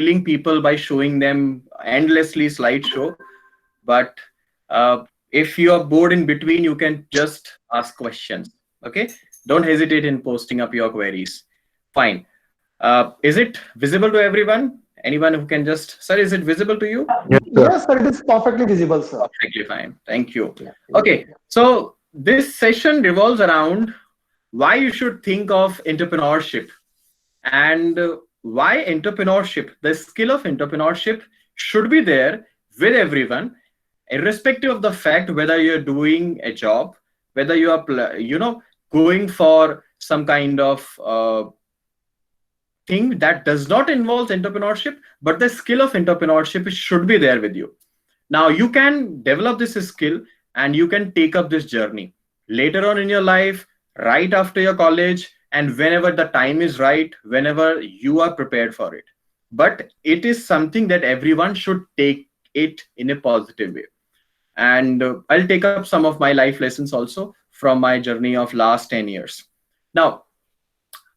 thrilling people by showing them endlessly slideshow. But if you are bored in between, you can just ask questions. Okay, don't hesitate in posting up your queries. Fine. Is it visible to everyone? Anyone who can just, sir, is it visible to you? Yes, Yes, sir. sir, it is perfectly visible, sir. Perfectly fine. Thank you. Yeah. Okay, so this session revolves around why you should think of entrepreneurship, and why entrepreneurship, the skill of entrepreneurship, should be there with everyone, irrespective of the fact whether you're doing a job, whether you are going for some kind of thing that does not involve entrepreneurship, but the skill of entrepreneurship should be there with you. Now you can develop this skill and you can take up this journey later on in your life, right after your college, and whenever the time is right, whenever you are prepared for it. But it is something that everyone should take it in a positive way. And I'll take up some of my life lessons also from my journey of last 10 years. Now,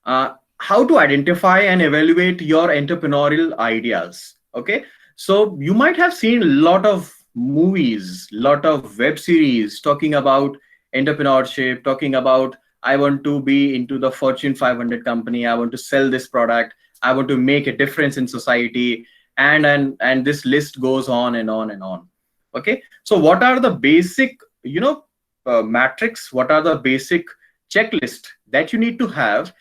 how to identify and evaluate your entrepreneurial ideas. Okay, so you might have seen a lot of movies, lot of web series talking about entrepreneurship, talking about, I want to be into the Fortune 500 company, I want to sell this product, I want to make a difference in society, and this list goes on and on and on. Okay, so what are the basic, matrix, what are the basic checklist that you need to have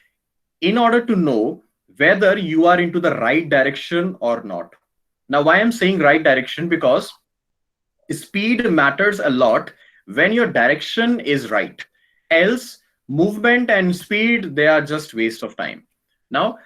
in order to know whether you are into the right direction or not? Now, why I'm saying right direction? Because speed matters a lot when your direction is right. Else, movement and speed, they are just waste of time. Now,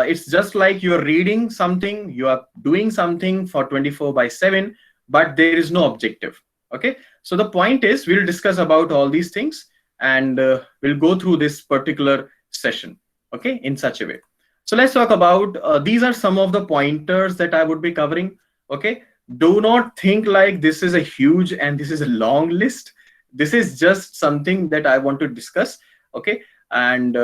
it's just like you're reading something, you are doing something for 24/7, but there is no objective. Okay, so the point is, we'll discuss about all these things, and we'll go through this particular session, okay, in such a way. So let's talk about, these are some of the pointers that I would be covering. Okay, do not think like this is a huge and this is a long list. This is just something that I want to discuss. Okay, and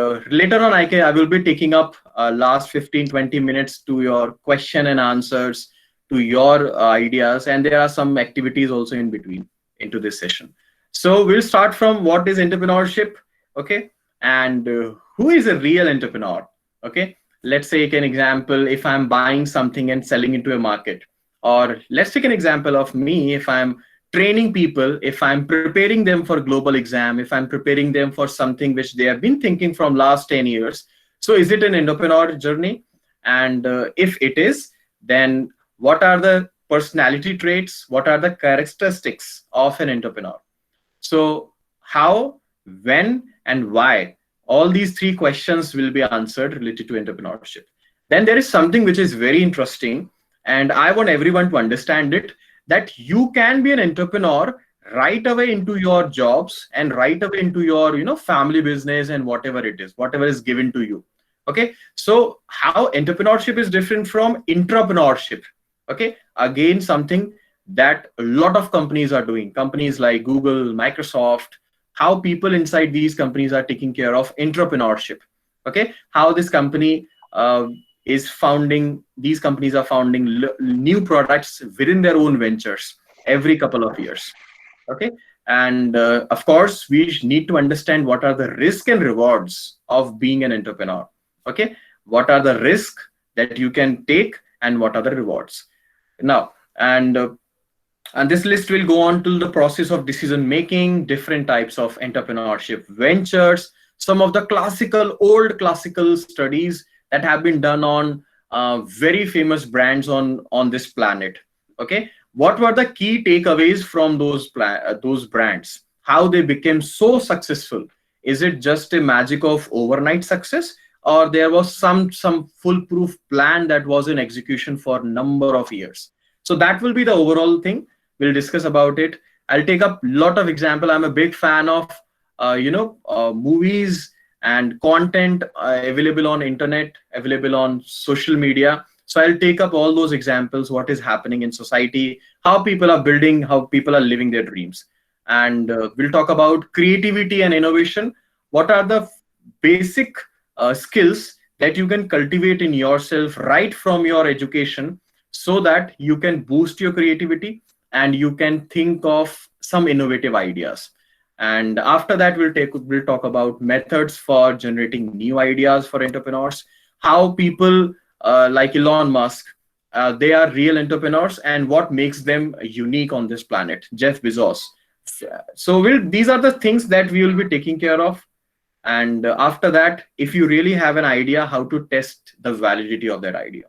later on I will be taking up last 15-20 minutes to your question and answers, to your ideas, and there are some activities also in between into this session. So we'll start from what is entrepreneurship. Okay, and who is a real entrepreneur? Okay, let's take an example. If I'm buying something and selling into a market, or let's take an example of me. If I'm training people, if I'm preparing them for global exam, if I'm preparing them for something which they have been thinking from last 10 years, so is it an entrepreneur journey? And if it is, then what are the personality traits, what are the characteristics of an entrepreneur? So how, when, and why, all these three questions will be answered related to entrepreneurship. Then there is something which is very interesting, and I want everyone to understand it, that you can be an entrepreneur right away into your jobs and right away into your family business and whatever it is, whatever is given to you. Okay, so how entrepreneurship is different from intrapreneurship? Okay, again, something that a lot of companies are doing, companies like Google, Microsoft, how people inside these companies are taking care of entrepreneurship. Okay, how this company is founding, these companies are founding new products within their own ventures every couple of years. Okay, and of course we need to understand what are the risks and rewards of being an entrepreneur. Okay, what are the risks that you can take and what are the rewards? Now, and this list will go on to the process of decision making, different types of entrepreneurship ventures, some of the old classical studies that have been done on very famous brands on this planet. Okay, what were the key takeaways from those brands? How they became so successful? Is it just a magic of overnight success, or there was some foolproof plan that was in execution for a number of years? So that will be the overall thing. We'll discuss about it. I'll take up a lot of example. I'm a big fan of movies and content available on internet, available on social media. So I'll take up all those examples, what is happening in society, how people are building, how people are living their dreams. And we'll talk about creativity and innovation. What are the basic skills that you can cultivate in yourself right from your education, so that you can boost your creativity and you can think of some innovative ideas. And after that, we'll talk about methods for generating new ideas for entrepreneurs, how people like Elon Musk, they are real entrepreneurs, and what makes them unique on this planet, Jeff Bezos. So these are the things that we will be taking care of. And after that, if you really have an idea, how to test the validity of that idea.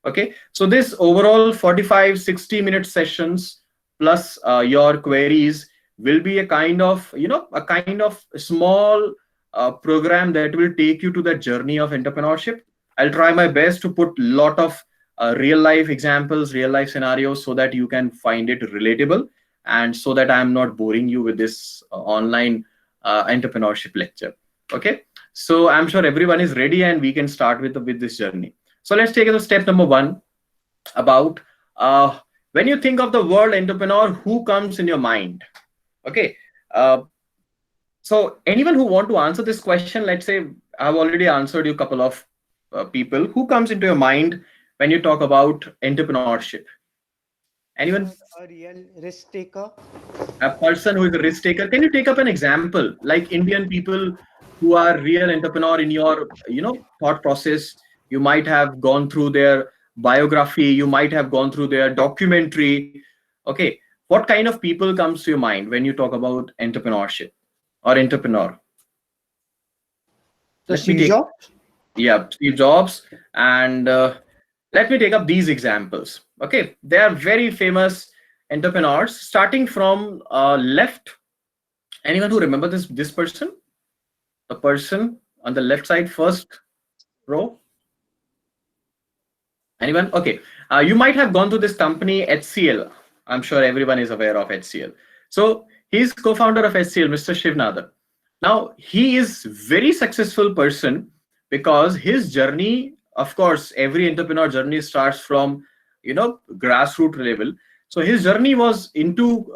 Okay, so this overall 45-60 minute sessions plus your queries will be a kind of, a kind of small program that will take you to the journey of entrepreneurship. I'll try my best to put lot of real life examples, real life scenarios, so that you can find it relatable, and so that I'm not boring you with this online entrepreneurship lecture. Okay, so I'm sure everyone is ready and we can start with this journey. So let's take it to step number one, about when you think of the word entrepreneur, who comes in your mind? Okay, uh, so anyone who want to answer this question, let's say I've already answered you a couple of people. Who comes into your mind when you talk about entrepreneurship? Anyone? Sir, a real risk taker. A person who is a risk taker. Can you take up an example, like Indian people who are real entrepreneur in your, thought process? You might have gone through their biography, you might have gone through their documentary. Okay, what kind of people comes to your mind when you talk about entrepreneurship or entrepreneur? The Let me Steve take, Jobs. yeah, Steve Jobs. And let me take up these examples. Okay, they are very famous entrepreneurs, starting from left. Anyone who remember this person? The person on the left side, first row. Anyone? Okay. You might have gone to this company HCL. I'm sure everyone is aware of HCL. So he's co-founder of HCL, Mr. Shivnadar. Now he is very successful person, because his journey, of course, every entrepreneur journey starts from, grassroots level. So his journey was into,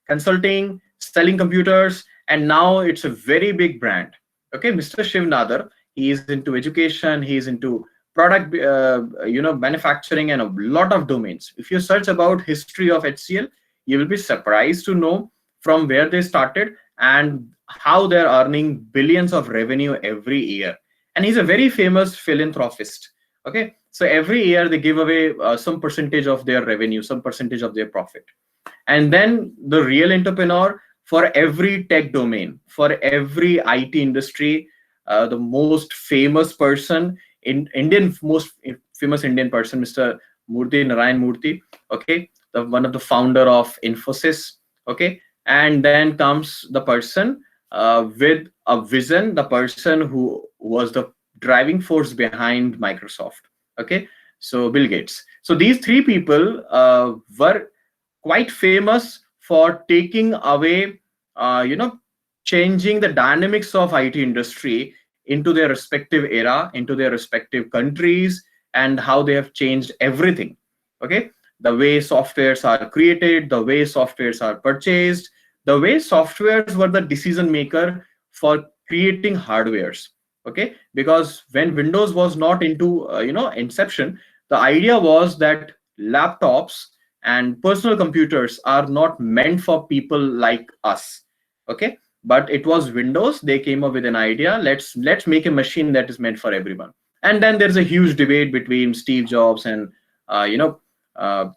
consulting, selling computers, and now it's a very big brand. Okay, Mr. Shivnadar, he is into education, he is into product, manufacturing, and a lot of domains. If you search about history of HCL, you will be surprised to know from where they started and how they're earning billions of revenue every year. And he's a very famous philanthropist. Okay, so every year they give away some percentage of their revenue, some percentage of their profit. And then the real entrepreneur, for every tech domain, for every IT industry, the most famous person in Indian, most famous Indian person, Mr. Murthy Narayan Murthy. Okay, one of the founder of Infosys. Okay, and then comes the person with a vision, the person who was the driving force behind Microsoft. Okay, so Bill Gates. So these three people were quite famous for taking away, changing the dynamics of IT industry into their respective era, into their respective countries, and how they have changed everything. Okay, the way softwares are created, the way softwares are purchased, the way softwares were the decision maker for creating hardwares. Okay, because when Windows was not into, inception, the idea was that laptops and personal computers are not meant for people like us. Okay, but it was Windows, they came up with an idea, let's make a machine that is meant for everyone. And then there's a huge debate between Steve Jobs and uh, you know uh,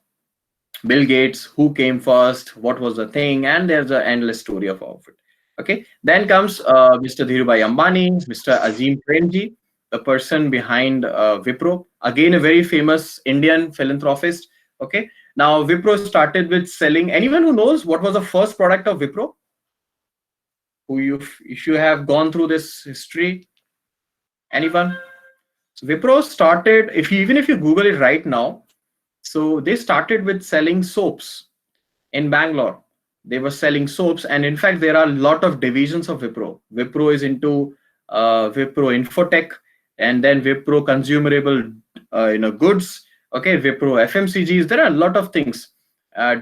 Bill Gates, who came first, what was the thing, and there's an endless story of all of it. Okay, then comes Mr. Dhirubhai Ambani, Mr. Azim Premji, the person behind Wipro, again a very famous Indian philanthropist. Okay, now Wipro started with selling. Anyone who knows what was the first product of Wipro? Who you, if you have gone through this history, anyone? So Wipro started. If you, even if you Google it right now, so they started with selling soaps in Bangalore. They were selling soaps, and in fact, there are a lot of divisions of Wipro. Wipro is into Wipro Infotech, and then Wipro consumable, goods. Okay, Wipro FMCGs. There are a lot of things,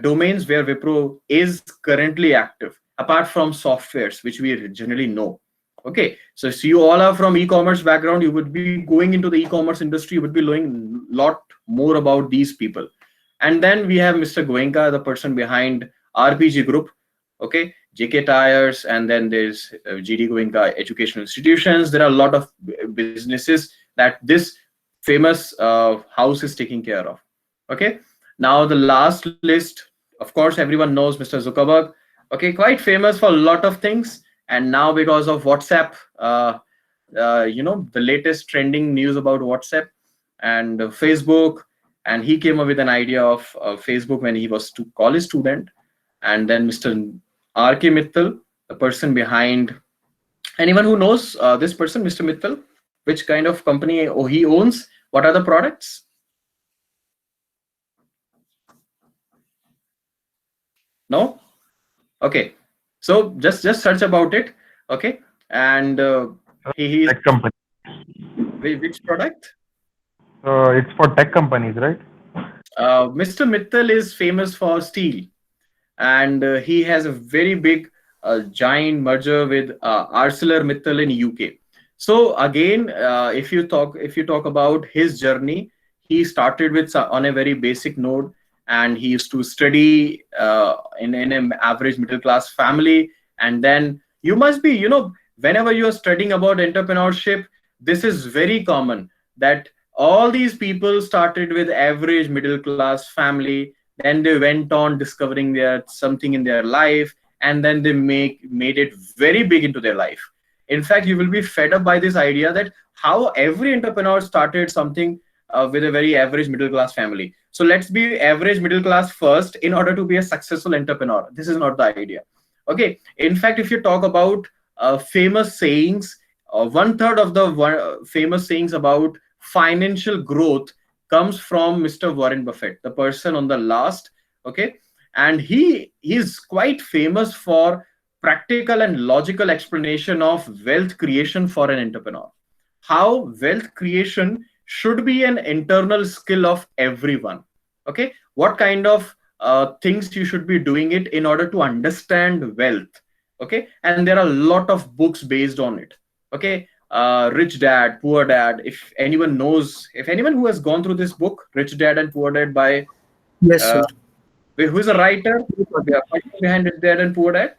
domains where Wipro is currently active, apart from softwares, which we generally know. Okay, so you all are from e-commerce background, you would be going into the e-commerce industry, you would be knowing a lot more about these people. And then we have Mr. Goenka, the person behind RPG Group, okay, JK Tires, and then there's GD Goenka Educational Institutions. There are a lot of businesses that this famous house is taking care of. Okay, now the last list, of course, everyone knows Mr. Zuckerberg. Okay, quite famous for a lot of things, and now because of WhatsApp, the latest trending news about WhatsApp and Facebook, and he came up with an idea of Facebook when he was a college student. And then Mr. RK Mittal, the person behind, anyone who knows this person, Mr. Mittal, which kind of company he owns, what are the products? No. Okay, so just search about it. Okay, and he's Tech company. which product? It's for tech companies, right? Mr. Mittal is famous for steel, and he has a very big giant merger with ArcelorMittal in UK. So again, if you talk about his journey, he started with on a very basic note, and he used to study in an average middle class family. And then you must be, whenever you are studying about entrepreneurship, this is very common that all these people started with average middle class family, then they went on discovering their something in their life, and then they made it very big into their life. In fact, you will be fed up by this idea that how every entrepreneur started something with a very average middle class family. So let's be average middle class first in order to be a successful entrepreneur. This is not the idea. Okay, in fact, if you talk about famous sayings, one third of the famous sayings about financial growth comes from Mr. Warren Buffett, the person on the last. Okay, and he's quite famous for practical and logical explanation of wealth creation for an entrepreneur. How wealth creation should be an internal skill of everyone. Okay, what kind of things you should be doing it in order to understand wealth. Okay, and there are a lot of books based on it. Okay, Rich Dad, Poor Dad. If anyone knows, if anyone who has gone through this book, Rich Dad and Poor Dad by Yes, uh, sir. who is a writer behind Rich Dad and Poor Dad?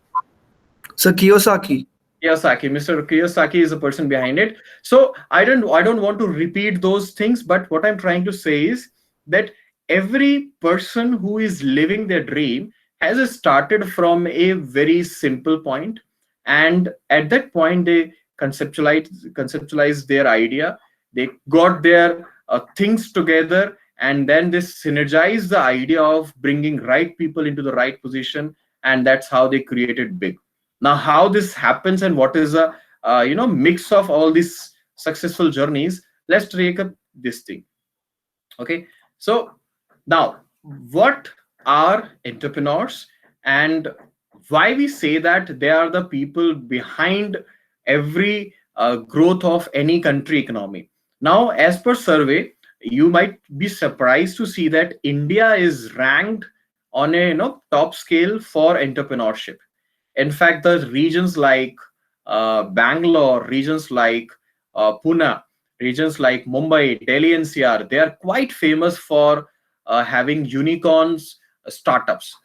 So Kiyosaki. Kiyosaki. Mr. Kiyosaki is the person behind it. So I don't want to repeat those things, but what I'm trying to say is that every person who is living their dream has started from a very simple point, and at that point they conceptualize their idea, they got their things together, and then they synergize the idea of bringing right people into the right position, and that's how they created big. Now how this happens and what is a mix of all these successful journeys, let's take up this thing. Okay, so now what are entrepreneurs, and why we say that they are the people behind every growth of any country economy. Now as per survey, you might be surprised to see that India is ranked on a top scale for entrepreneurship. In fact, the regions like Bangalore, regions like Pune, regions like Mumbai, Delhi NCR, they are quite famous for having unicorns, startups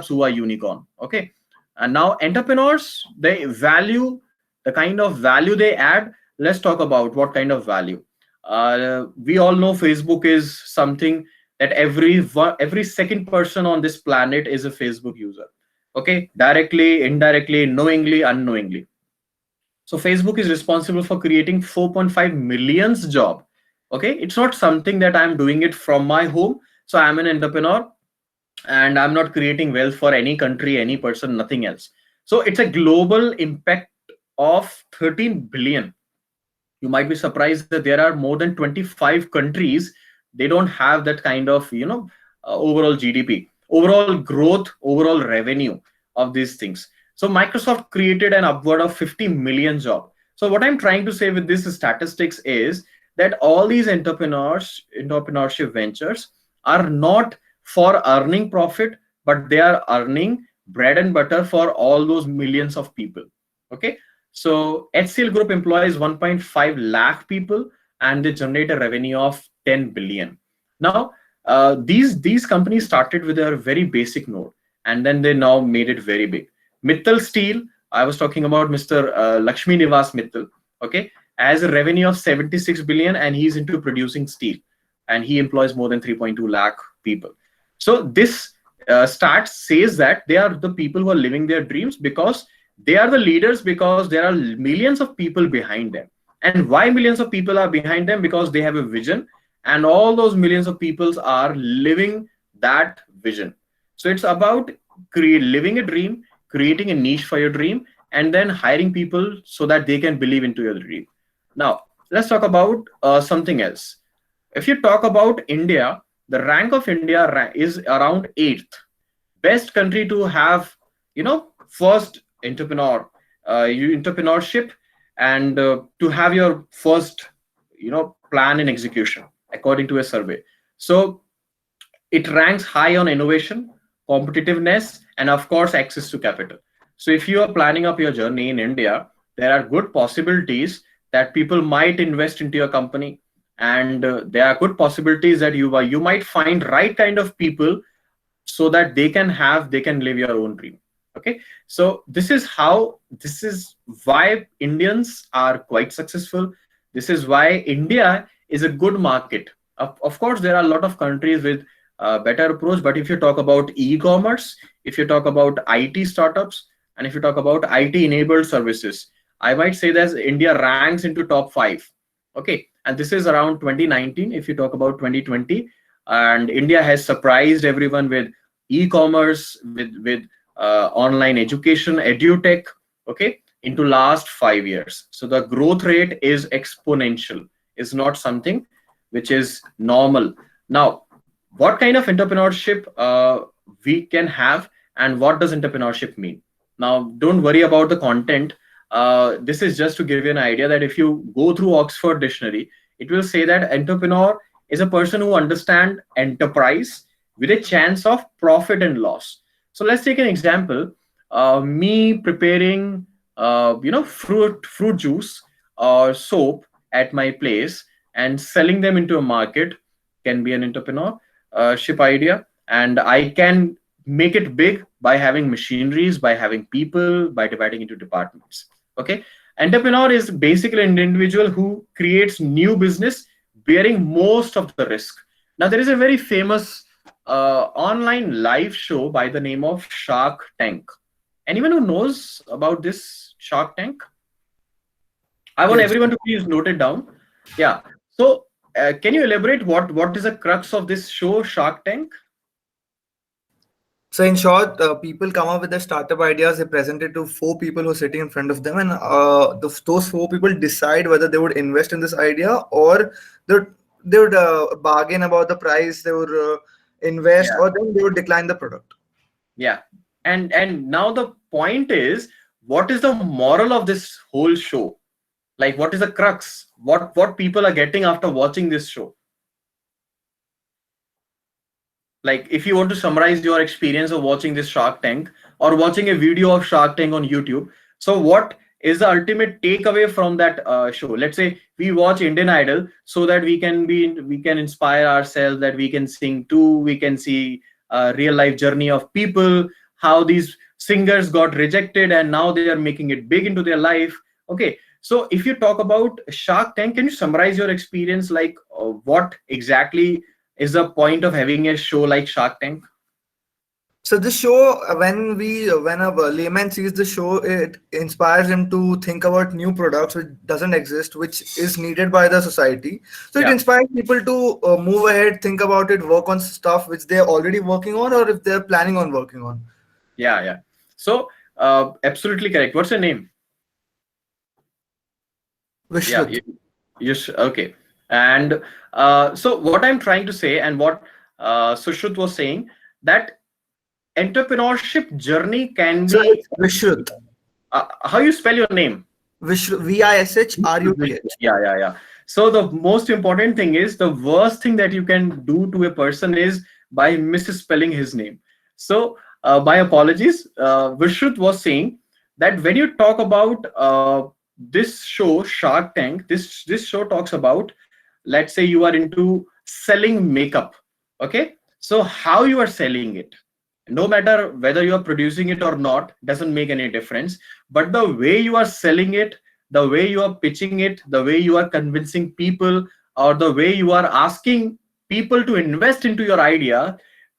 who are unicorn. Okay, and now entrepreneurs, they value the kind of value they add. Let's talk about what kind of value. We all know Facebook is something that every second person on this planet is a Facebook user. Okay, directly, indirectly, knowingly, unknowingly. So Facebook is responsible for creating 4.5 millions job. Okay, it's not something that I'm doing it from my home. So I'm an entrepreneur and I'm not creating wealth for any country, any person, nothing else. So it's a global impact of 13 billion. You might be surprised that there are more than 25 countries, they don't have that kind of overall GDP, overall growth, overall revenue of these things. So Microsoft created an upward of 50 million job. So what I'm trying to say with this statistics is that all these entrepreneurship ventures are not for earning profit, but they are earning bread and butter for all those millions of people. Okay, So HCL Group employs 1.5 lakh people, and they generate a revenue of 10 billion. Now, these companies started with a very basic node, and then they now made it very big. Mittal Steel, I was talking about Mr. Lakshmi Nivas Mittal, okay, has a revenue of 76 billion, and he's into producing steel, and he employs more than 3.2 lakh people. So this stats says that they are the people who are living their dreams because they are the leaders, because there are millions of people behind them. And why millions of people are behind them? Because they have a vision, and all those millions of people are living that vision. So it's about living a dream, creating a niche for your dream, and then hiring people so that they can believe into your dream. Now let's talk about something else. If you talk about India, the rank of India is around 8th best country to have, first entrepreneurship, and to have your first, plan in execution according to a survey. So it ranks high on innovation, competitiveness, and of course access to capital. So if you are planning up your journey in India, there are good possibilities that people might invest into your company, and there are good possibilities that you might find right kind of people so that they can live your own dream. Okay, so this is why Indians are quite successful. This is why India is a good market. Of course there are a lot of countries with better approach, but if you talk about e-commerce, if you talk about IT startups, and if you talk about IT enabled services, I might say that India ranks into top 5. Okay, and this is around 2019. If you talk about 2020, and India has surprised everyone with e-commerce, with online education, edutech, okay, into last 5 years. So the growth rate is exponential. It's not something which is normal. Now, what kind of entrepreneurship we can have, and what does entrepreneurship mean? Now, don't worry about the content. This is just to give you an idea that if you go through Oxford Dictionary, it will say that entrepreneur is a person who understands enterprise with a chance of profit and loss. So let's take an example. Me preparing, fruit juice or soap at my place and selling them into a market can be an entrepreneurship idea, and I can make it big by having machineries, by having people, by dividing into departments. Okay, entrepreneur is basically an individual who creates new business bearing most of the risk. Now there is a very famous online live show by the name of Shark Tank. Anyone who knows about this Shark Tank? I want Yes. everyone to please note it down. Yeah. So can you elaborate what is the crux of this show, Shark Tank? So in short, people come up with their startup ideas. They present it to 4 people who are sitting in front of them, and those 4 people decide whether they would invest in this idea, or they would, bargain about the price. They would invest, Yeah. or then they would decline the product. Yeah. And now the point is, what is the moral of this whole show? Like, what is the crux? What people are getting after watching this show? Like, if you want to summarize your experience of watching this Shark Tank or watching a video of Shark Tank on YouTube, so what is the ultimate takeaway from that show? Let's say we watch Indian Idol so that we can inspire ourselves, that we can sing too, we can see a real life journey of people, how these singers got rejected and now they are making it big into their life. Okay, so if you talk about Shark Tank, can you summarize your experience? Like, what exactly is the point of having a show like Shark Tank? So this show, when a layman sees the show, it inspires him to think about new products which doesn't exist, which is needed by the society. So it Yeah, inspires people to move ahead, think about it, work on stuff which they're already working on, or if they're planning on working on. yeah, yeah. So, absolutely correct. What's your name? Yeah, Vishwat. okay. And so, what I'm trying to say, and what Sushruth was saying, that entrepreneurship journey can So be it's Vishwat. how you spell your name? Vishrut. Yeah, yeah, yeah. So the most important thing is, the worst thing that you can do to a person is by misspelling his name. So my apologies. Vishrut was saying that when you talk about this show Shark Tank, this show talks about, let's say you are into selling makeup. Okay, so how you are selling it, no matter whether you are producing it or not, doesn't make any difference, but the way you are selling it, the way you are pitching it, the way you are convincing people, or the way you are asking people to invest into your idea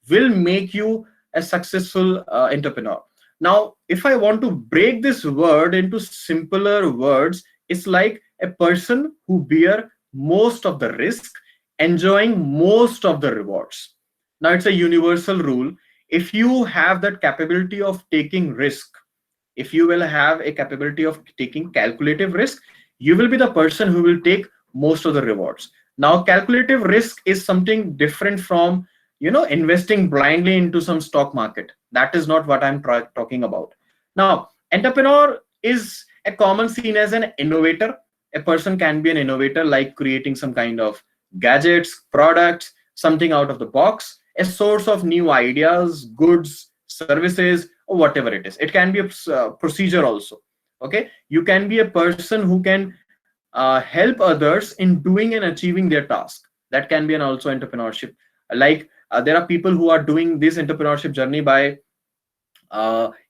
will make you a successful entrepreneur. Now if I want to break this word into simpler words, it's like a person who bear most of the risk, enjoying most of the rewards. Now it's a universal rule. If you have that capability of taking risk, if you will have a capability of taking calculative risk, you will be the person who will take most of the rewards. Now calculative risk is something different from, investing blindly into some stock market. That is not what I'm talking about. Now entrepreneur is a common seen as an innovator. A person can be an innovator, like creating some kind of gadgets, products, something out of the box, a source of new ideas, goods, services, or whatever it is. It can be a procedure also. Okay, you can be a person who can help others in doing and achieving their task. That can be an also entrepreneurship. Like there are people who are doing this entrepreneurship journey by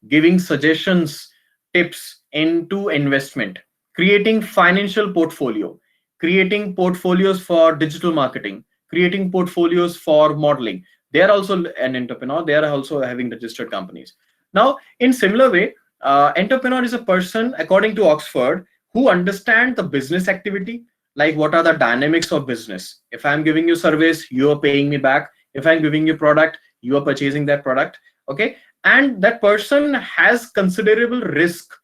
giving suggestions, tips into investment, creating financial portfolio, creating portfolios for digital marketing, creating portfolios for modeling. They are also an entrepreneur. They are also having registered companies. Now in similar way, entrepreneur is a person, according to Oxford, who understand the business activity, like what are the dynamics of business. If I'm giving you service, you are paying me back. If I'm giving you product, you are purchasing that product. Okay, and that person has considerable risk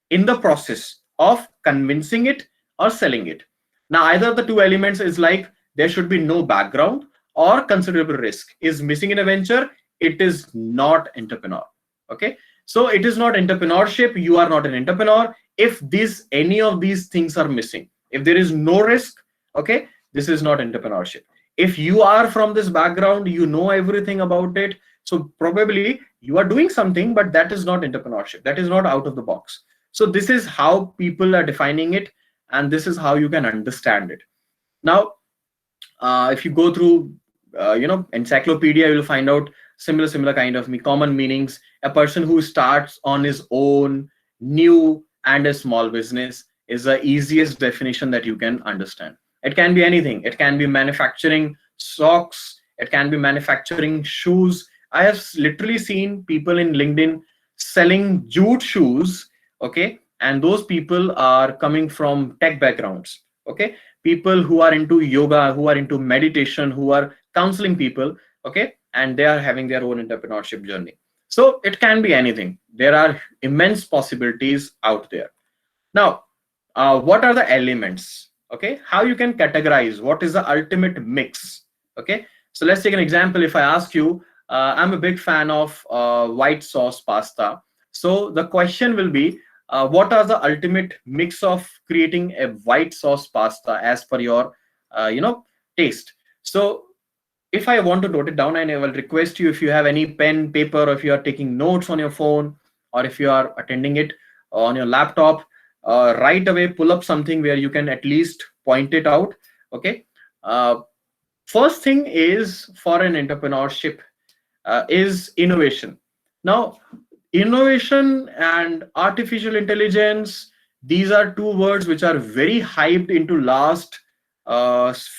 in the process of convincing it or selling it. Now either the two elements is like there should be no background, or considerable risk is missing in a venture, it is not entrepreneur. Okay, so it is not entrepreneurship. You are not an entrepreneur if these any of these things are missing. If there is no risk, okay, this is not entrepreneurship. If you are from this background, you know everything about it, so probably you are doing something, but that is not entrepreneurship. That is not out of the box. So this is how people are defining it, and this is how you can understand it. Now if you go through encyclopedia, you will find out similar kind of common meanings. A person who starts on his own, new and a small business is the easiest definition that you can understand. It can be anything. It can be manufacturing socks, it can be manufacturing shoes. I have literally seen people in LinkedIn selling jute shoes. Okay, and those people are coming from tech backgrounds. Okay, people who are into yoga, who are into meditation, who are counseling people. Okay, and they are having their own entrepreneurship journey. So it can be anything. There are immense possibilities out there. Now what are the elements? Okay, how you can categorize what is the ultimate mix? Okay, so let's take an example. If I ask you, I'm a big fan of white sauce pasta, so the question will be, what are the ultimate mix of creating a white sauce pasta as per your taste? So if I want to note it down, and I will request you, if you have any pen, paper, or if you are taking notes on your phone, or if you are attending it on your laptop, right away pull up something where you can at least point it out. Okay, first thing is for an entrepreneurship is innovation. Now innovation and artificial intelligence, these are two words which are very hyped into last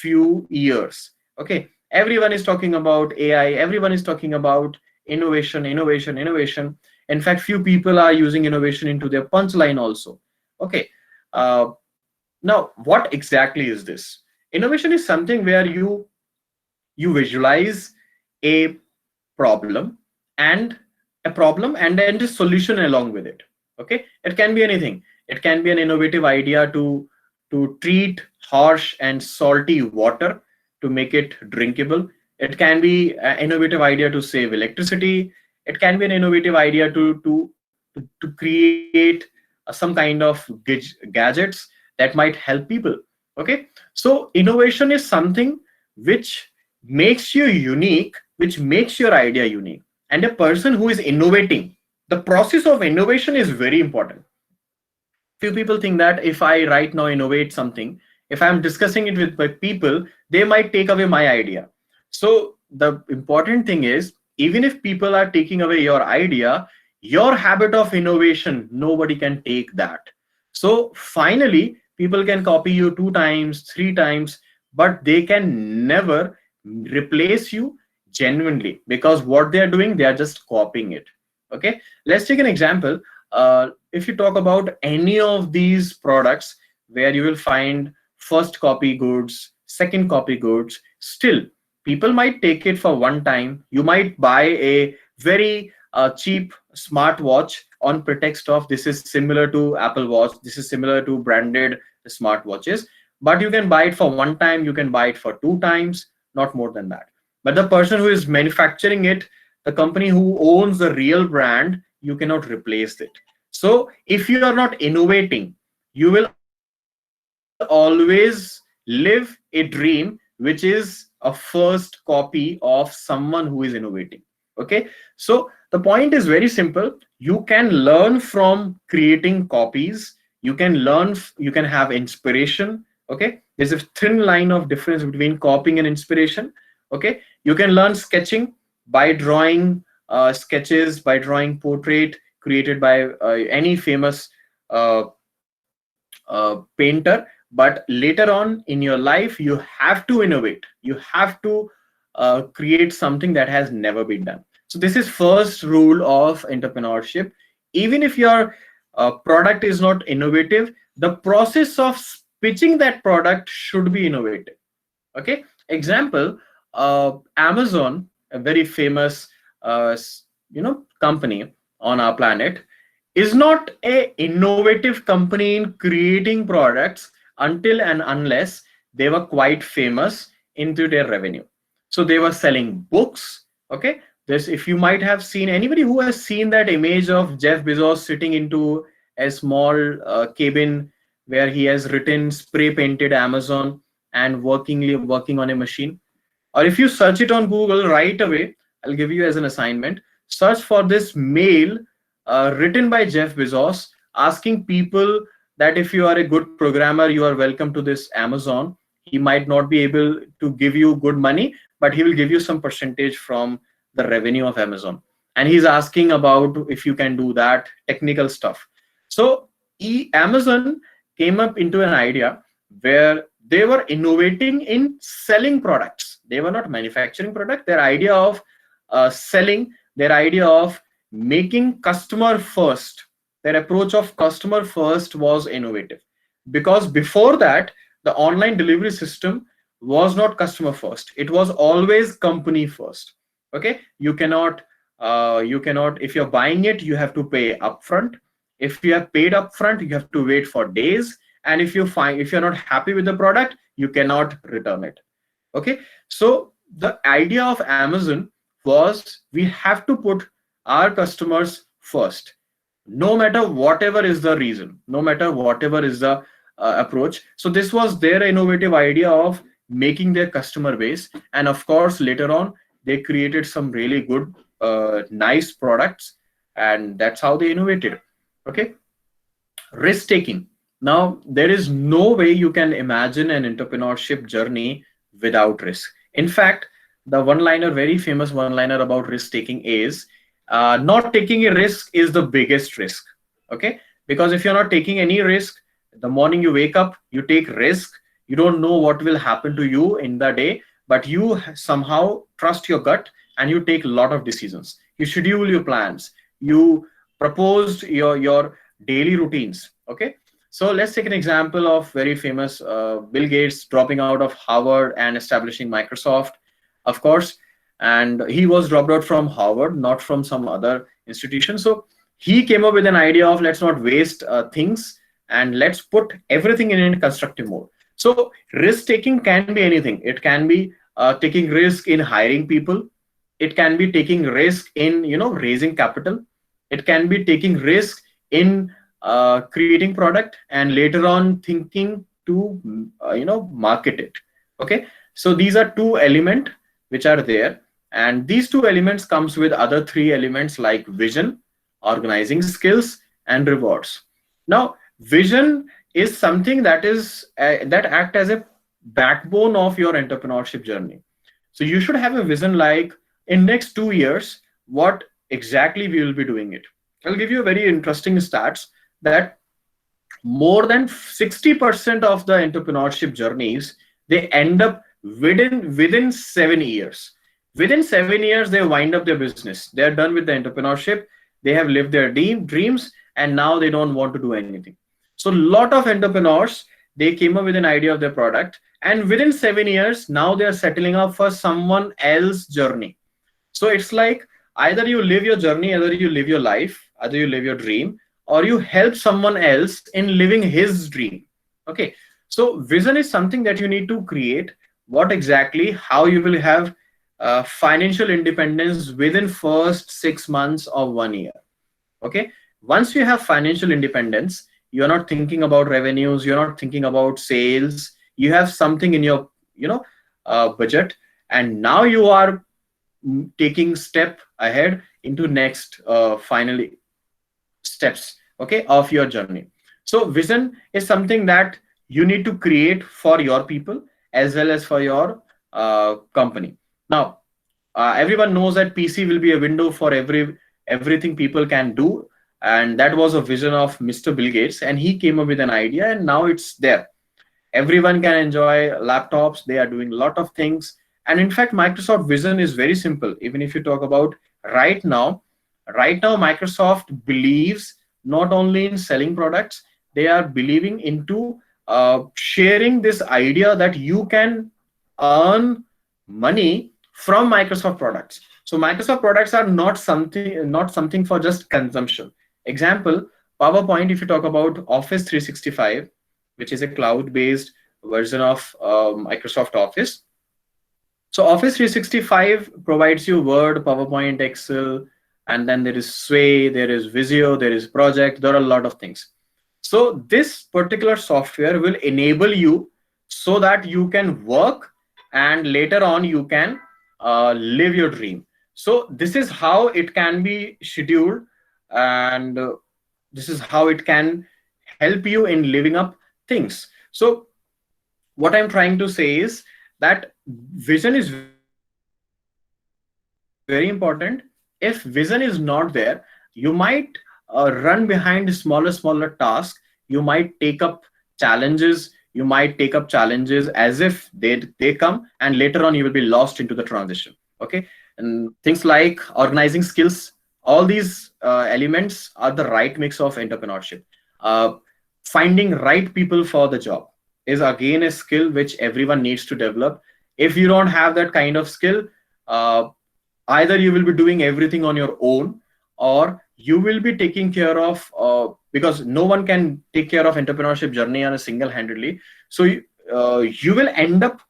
few years. Okay, everyone is talking about AI, everyone is talking about innovation. In fact, few people are using innovation into their punchline also. Okay, uh, now what exactly is this? Innovation is something where you visualize a problem, and then the solution along with it. Okay, it can be anything. It can be an innovative idea to treat harsh and salty water to make it drinkable. It can be an innovative idea to save electricity. It can be an innovative idea to create some kind of gadgets that might help people. Okay, so innovation is something which makes you unique, which makes your idea unique. And a person who is innovating, the process of innovation is very important. few people think that if I right now innovate something, if I'm discussing it with my people, they might take away my idea. So the important thing is, even if people are taking away your idea, your habit of innovation, nobody can take that. So finally, people can copy you 2 times, 3 times, but they can never replace you genuinely, because what they are doing, they are just copying it. Okay, let's take an example. If you talk about any of these products where you will find first copy goods, second copy goods, still people might take it for one time. You might buy a very cheap smartwatch on pretext of this is similar to Apple Watch, this is similar to branded smartwatches, but you can buy it for one time, you can buy it for 2 times, not more than that. But the person who is manufacturing it, the company who owns the real brand, you cannot replace it. So if you are not innovating, you will always live a dream which is a first copy of someone who is innovating. Okay, so the point is very simple. You can learn from creating copies, you can learn, you can have inspiration. Okay, there's a thin line of difference between copying and inspiration. Okay, you can learn sketching by drawing sketches, by drawing portrait created by any famous uh, painter. But later on in your life, you have to innovate, you have to create something that has never been done. So this is first rule of entrepreneurship. Even if your product is not innovative, the process of pitching that product should be innovative. Okay, example, Amazon, a very famous company on our planet, is not a innovative company in creating products until and unless they were quite famous into their revenue. So they were selling books. Okay, this, if you might have seen, anybody who has seen that image of Jeff Bezos sitting into a small cabin where he has written spray painted Amazon and working on a machine. Or if you search it on Google right away, I'll give you as an assignment, search for this mail written by Jeff Bezos asking people that if you are a good programmer, you are welcome to this Amazon. He might not be able to give you good money, but he will give you some percentage from the revenue of Amazon. And he's asking about if you can do that technical stuff. So Amazon came up into an idea where they were innovating in selling products. They were not manufacturing product. Their idea of selling, their idea of making customer first, their approach of customer first was innovative. Because before that, the online delivery system was not customer first. It was always company first. Okay, you cannot, if you're buying it, you have to pay upfront. If you have paid upfront, you have to wait for days. And if you're not happy with the product, you cannot return it. Okay, so the idea of Amazon was we have to put our customers first, no matter whatever is the reason, no matter whatever is the approach. So this was their innovative idea of making their customer base. And of course, later on, they created some really good, nice products, and that's how they innovated. Okay, risk taking. Now, there is no way you can imagine an entrepreneurship journey without risk. In fact, the one liner, very famous one liner about risk taking is not taking a risk is the biggest risk. Okay, because if you're not taking any risk, the morning you wake up, you take risk, you don't know what will happen to you in the day, but you somehow trust your gut and you take a lot of decisions. You schedule your plans, you proposed your daily routines. Okay, so let's take an example of very famous Bill Gates dropping out of Harvard and establishing Microsoft, of course. And he was dropped out from Harvard, not from some other institution. So he came up with an idea of let's not waste things and let's put everything in a constructive mode. So risk taking can be anything. It can be taking risk in hiring people. It can be taking risk in raising capital. It can be taking risk in creating product and later on thinking to market it. Okay, so these are two elements which are there, and these two elements comes with other three elements like vision, organizing skills, and rewards. Now Vision is something that is that act as a backbone of your entrepreneurship journey. So you should have a vision like in next 2 years, what exactly we will be doing it. I'll give you a very interesting stats that more than 60% of the entrepreneurship journeys, they end up within 7 years. Within 7 years, they wind up their business. They are done with the entrepreneurship. They have lived their dreams, and now they don't want to do anything. So a lot of entrepreneurs, they came up with an idea of their product, and within 7 years, now they are settling up for someone else's journey. So it's like either you live your journey, either you live your life, either you live your dream, or you help someone else in living his dream. Okay. So vision is something that you need to create. What exactly, how you will have financial independence within first 6 months or 1 year. Okay. Once you have financial independence, you're not thinking about revenues, you're not thinking about sales, you have something in your budget, and now you are taking step ahead into next finally steps, okay, of your journey. So vision is something that you need to create for your people as well as for your company. Now everyone knows that PC will be a window for everything people can do, and that was a vision of Mr. Bill Gates, and he came up with an idea, and now it's there. Everyone can enjoy laptops, they are doing a lot of things. And in fact, Microsoft vision is very simple. Even if you talk about right now, Microsoft believes not only in selling products, they are believing into sharing this idea that you can earn money from Microsoft products. So Microsoft products are not something for just consumption. Example, PowerPoint, if you talk about Office 365, which is a cloud-based version of Microsoft Office. So Office 365 provides you Word, PowerPoint, Excel, and then there is Sway, there is Visio, there is Project, there are a lot of things. So this particular software will enable you so that you can work and later on you can live your dream. So this is how it can be scheduled, and this is how it can help you in living up things. So what I'm trying to say is that vision is very important. If vision is not there, you might run behind smaller tasks. You might take up challenges as if they come, and later on you will be lost into the transition. Okay. And things like organizing skills, all these elements are the right mix of entrepreneurship. uh, Finding right people for the job is again a skill which everyone needs to develop. If you don't have that kind of skill, uh, either you will be doing everything on your own, or you will be taking care of because no one can take care of entrepreneurship journey on a single-handedly. So you will end up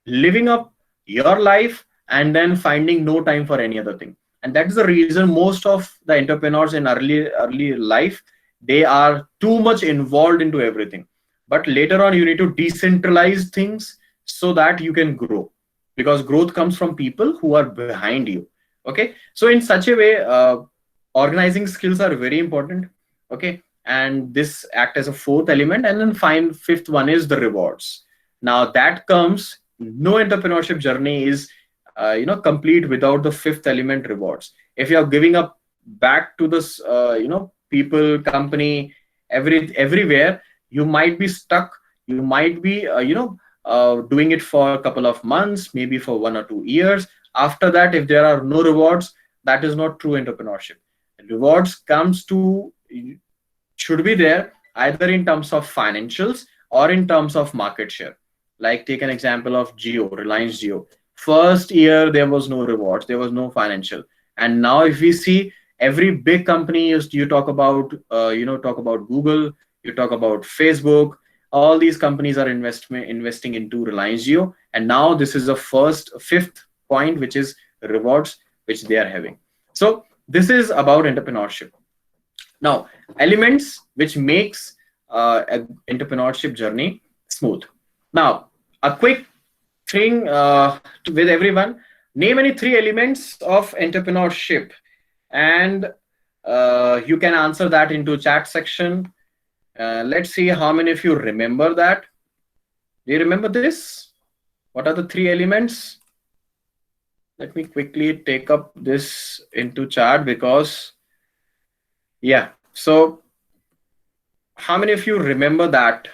living up your life and then finding no time for any other thing. And that is the reason most of the entrepreneurs in early life, they are too much involved into everything. But later on you need to decentralize things so that you can grow, because growth comes from people who are behind you. Okay. So in such a way, organizing skills are very important. Okay. And this act as a fourth element, and then fifth one is the rewards. Now that comes, no entrepreneurship journey is complete without the fifth element, rewards. If you are giving up back to this people, company, everywhere, you might be stuck. You might be doing it for a couple of months, maybe for 1 or 2 years. After that, if there are no rewards, that is not true entrepreneurship. Rewards comes to should be there either in terms of financials or in terms of market share. Like take an example of Reliance Geo. First year there was no rewards, there was no financial, and now if we see every big company is, you talk about Google, you talk about Facebook, all these companies are investing into Reliance Geo, and now this is the fifth point, which is rewards which they are having. So this is about entrepreneurship. Now, elements which makes an entrepreneurship journey smooth. Now, a quick thing with everyone: name any three elements of entrepreneurship, and you can answer that into chat section. Let's see how many of you remember that. Do you remember this? What are the three elements? Let me quickly take up this into chart because, yeah. So, how many of you remember that?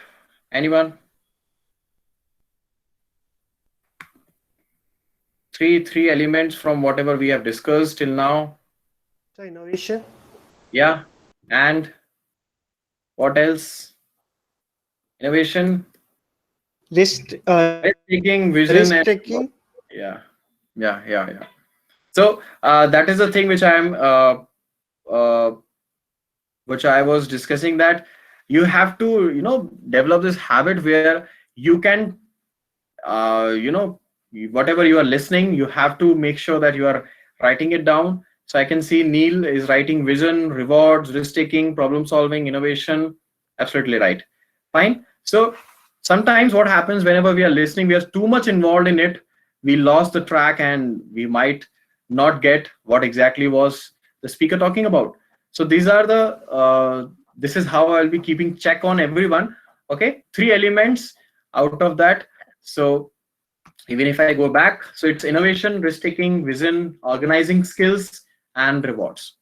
Anyone? Three elements from whatever we have discussed till now. So innovation, Yeah. And what else? Innovation, risk, risk taking, risk vision, and taking. yeah, yeah. So that is the thing uh, which I was discussing, that you have to, develop this habit where you can, whatever you are listening, you have to make sure that you are writing it down. So I can see Neil is writing vision, rewards, risk taking, problem solving, innovation. Absolutely right. Fine. So sometimes what happens whenever we are listening, we are too much involved in it. We lost the track and we might not get what exactly was the speaker talking about. So these are this is how I'll be keeping check on everyone. Okay. Three elements out of that. So even if I go back, so it's innovation, risk taking, vision, organizing skills, and rewards.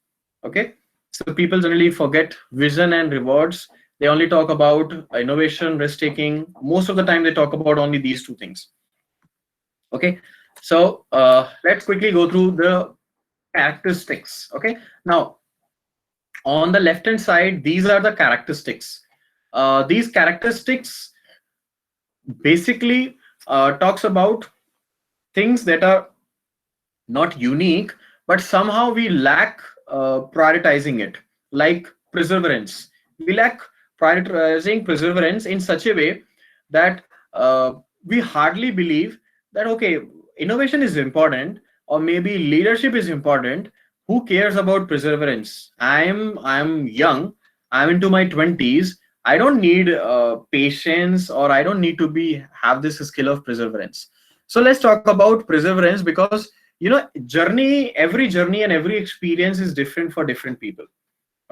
Okay. So people generally forget vision and rewards. They only talk about innovation, risk taking. Most of the time, they talk about only these two things. Okay. So let's quickly go through the characteristics. Okay. Now, on the left hand side, these are the characteristics. These characteristics basically talks about things that are not unique, but somehow we lack prioritizing it, like perseverance. We lack prioritizing perseverance in such a way that we hardly believe that, okay, innovation is important, or maybe leadership is important. Who cares about perseverance? I'm young. I'm into my 20s. I don't need patience, or I don't need to be have this skill of perseverance. So let's talk about perseverance, because every journey and every experience is different for different people.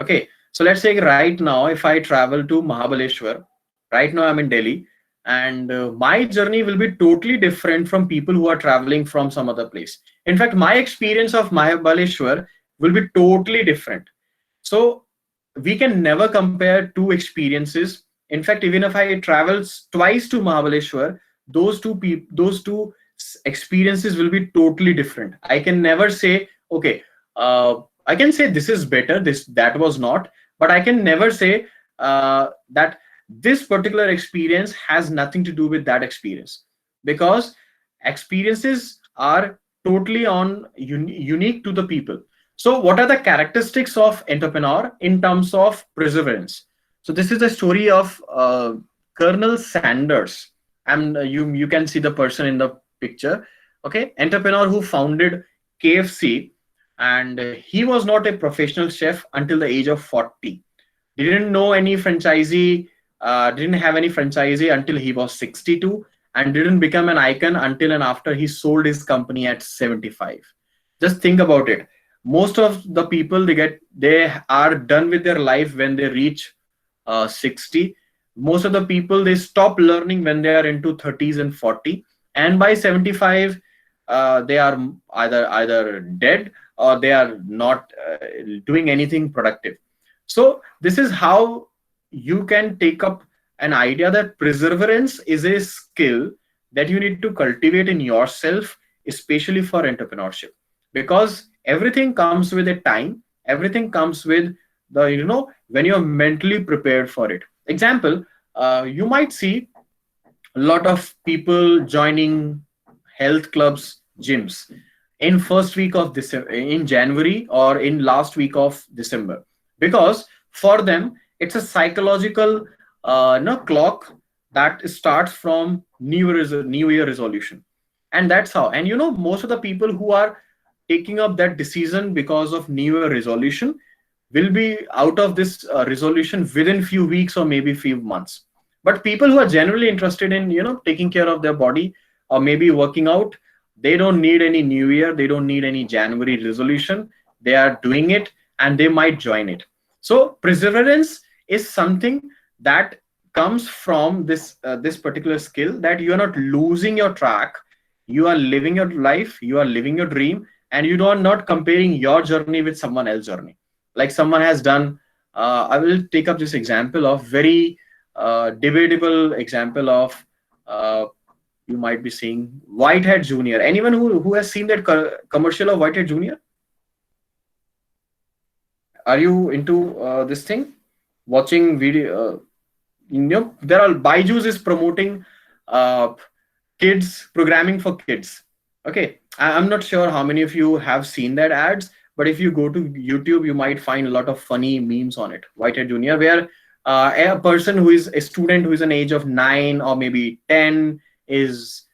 Okay, so let's say right now, if I travel to Mahabaleshwar, right now I'm in Delhi, and my journey will be totally different from people who are traveling from some other place. In fact, my experience of Mahabaleshwar will be totally different. So we can never compare two experiences. In fact, even if I travel twice to Mahabaleshwar, those two experiences will be totally different. I can never say, okay, I can say this is better, this that was not, but I can never say that this particular experience has nothing to do with that experience, because experiences are totally unique to the people. So what are the characteristics of entrepreneur in terms of perseverance? So this is the story of Colonel Sanders, and you can see the person in the picture. Okay, entrepreneur who founded KFC, and he was not a professional chef until the age of 40. Didn't know any franchisee, didn't have any franchisee until he was 62, and didn't become an icon until and after he sold his company at 75. Just think about it. Most of the people, they are done with their life when they reach 60. Most of the people, they stop learning when they are into 30s and 40, and by 75 they are either dead, or they are not doing anything productive. So this is how you can take up an idea that perseverance is a skill that you need to cultivate in yourself, especially for entrepreneurship, because everything comes with a time. Everything comes with the, when you're mentally prepared for it. Example, you might see a lot of people joining health clubs, gyms in first week of December, in January, or in last week of December, because for them it's a psychological clock that starts from New Year resolution, and that's how. And most of the people who are taking up that decision because of New Year resolution will be out of this resolution within few weeks or maybe few months. But people who are generally interested in taking care of their body, or maybe working out, they don't need any New Year, they don't need any January resolution. They are doing it, and they might join it. So perseverance is something that comes from this particular skill, that you are not losing your track, you are living your life, you are living your dream, and you are not comparing your journey with someone else's journey. Like someone has done, I will take up this example of very debatable example of, uh, you might be seeing Whitehead Junior. Anyone who has seen that commercial of Whitehead Junior? Are you into this thing? Watching video? There are Byju's is promoting uh, kids programming for kids. Okay, I'm not sure how many of you have seen that ads, but if you go to YouTube, you might find a lot of funny memes on it. Whitehead Junior, where a person who is a student who is an age of 9 or maybe 10 is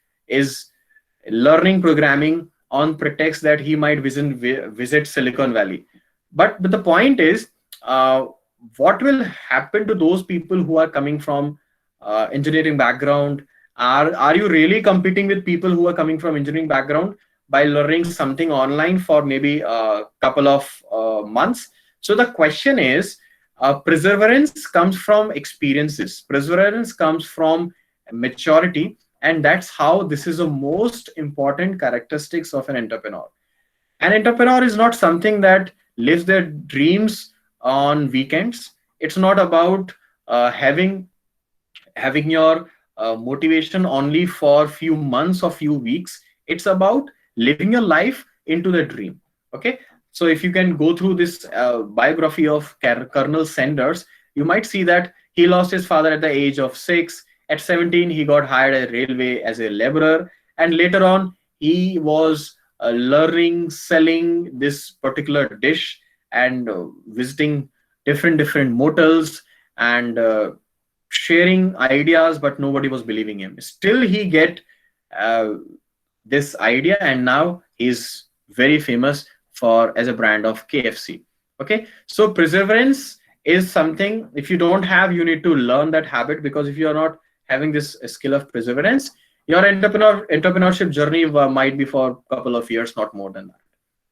learning programming on pretext that he might visit Silicon Valley. But the point is, uh, what will happen to those people who are coming from engineering background? Are you really competing with people who are coming from engineering background by learning something online for maybe a couple of months? So the question is, perseverance comes from experiences. Perseverance comes from maturity, and that's how this is the most important characteristics of an entrepreneur. An entrepreneur is not something that lives their dreams on weekends. It's not about having your motivation only for few months or few weeks. It's about living your life into the dream. Okay, so if you can go through this biography of Colonel Sanders, you might see that he lost his father at the age of 6. At 17 he got hired at railway as a laborer, and later on he was learning selling this particular dish, and visiting different motels, and sharing ideas, but nobody was believing him. Still he get uh, this idea, and now he's very famous for as a brand of KFC. Okay, so perseverance is something, if you don't have, you need to learn that habit, because if you are not having this skill of perseverance, your entrepreneurship journey might be for a couple of years, not more than that.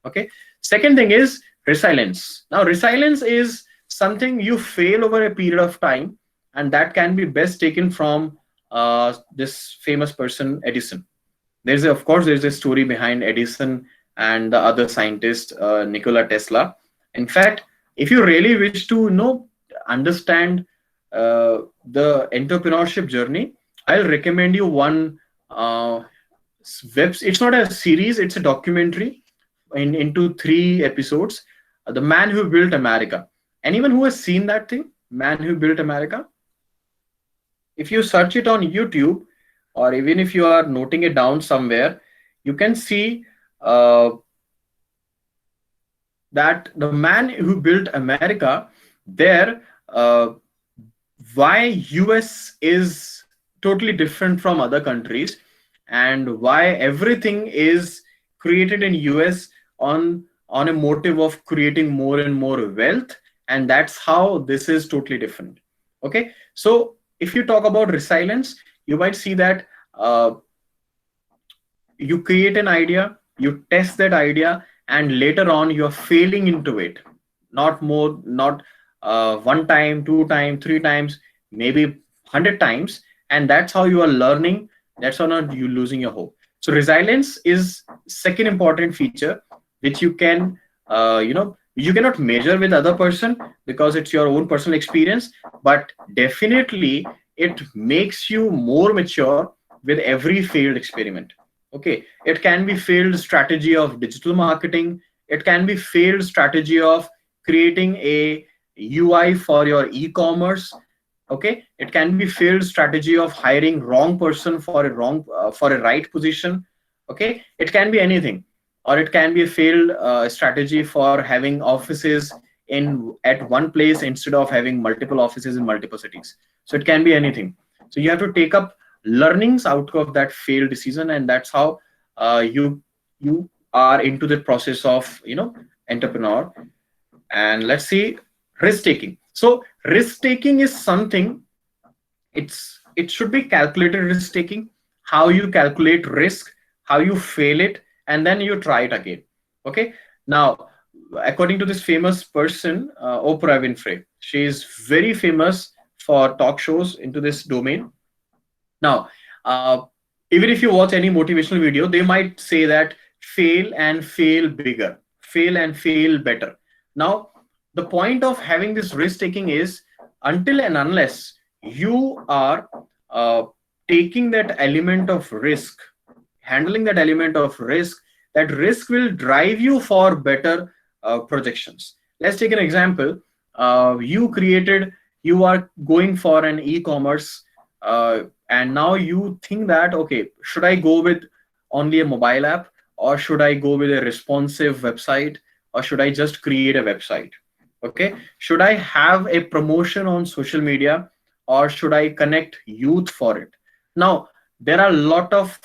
Okay, second thing is resilience. Now resilience is something you fail over a period of time, and that can be best taken from this famous person Edison. Of course there's a story behind Edison and the other scientist, Nikola Tesla. In fact, if you really wish to understand the entrepreneurship journey, I'll recommend you one it's not a series, it's a documentary into 3 episodes. The Man Who Built America. Anyone who has seen that thing, Man Who Built America? If you search it on YouTube, or even if you are noting it down somewhere, you can see that the Man Who Built America, there, why US is totally different from other countries, and why everything is created in US on a motive of creating more and more wealth, and that's how this is totally different. Okay, so if you talk about resilience, you might see that you create an idea, you test that idea, and later on you are failing into it, not one time, 2 times, 3 times, maybe 100 times, and that's how you are learning. That's how not you losing your hope. So resilience is second important feature, which you can you cannot measure with other person because it's your own personal experience, but definitely it makes you more mature with every failed experiment. Okay, it can be failed strategy of digital marketing, it can be failed strategy of creating a UI for your e-commerce. Okay, it can be failed strategy of hiring wrong person for a right position. Okay, it can be anything, or it can be a failed strategy for having offices in at one place instead of having multiple offices in multiple cities. So it can be anything. So you have to take up learnings out of that failed decision, and that's how you are into the process of entrepreneur. And let's see, risk taking. So risk taking is something, it should be calculated risk taking, how you calculate risk, how you fail it, and then you try it again. Okay, now according to this famous person, Oprah Winfrey, she is very famous for talk shows into this domain. Now, even if you watch any motivational video, they might say that fail and fail bigger, fail and fail better. Now, the point of having this risk taking is until and unless you are uh, taking that element of risk, handling that element of risk, that risk will drive you for better projections. Let's take an example. You are going for an e-commerce, and now you think that, okay, should I go with only a mobile app, or should I go with a responsive website, or should I just create a website? Okay, should I have a promotion on social media, or should I connect youth for it? Now, there are a lot of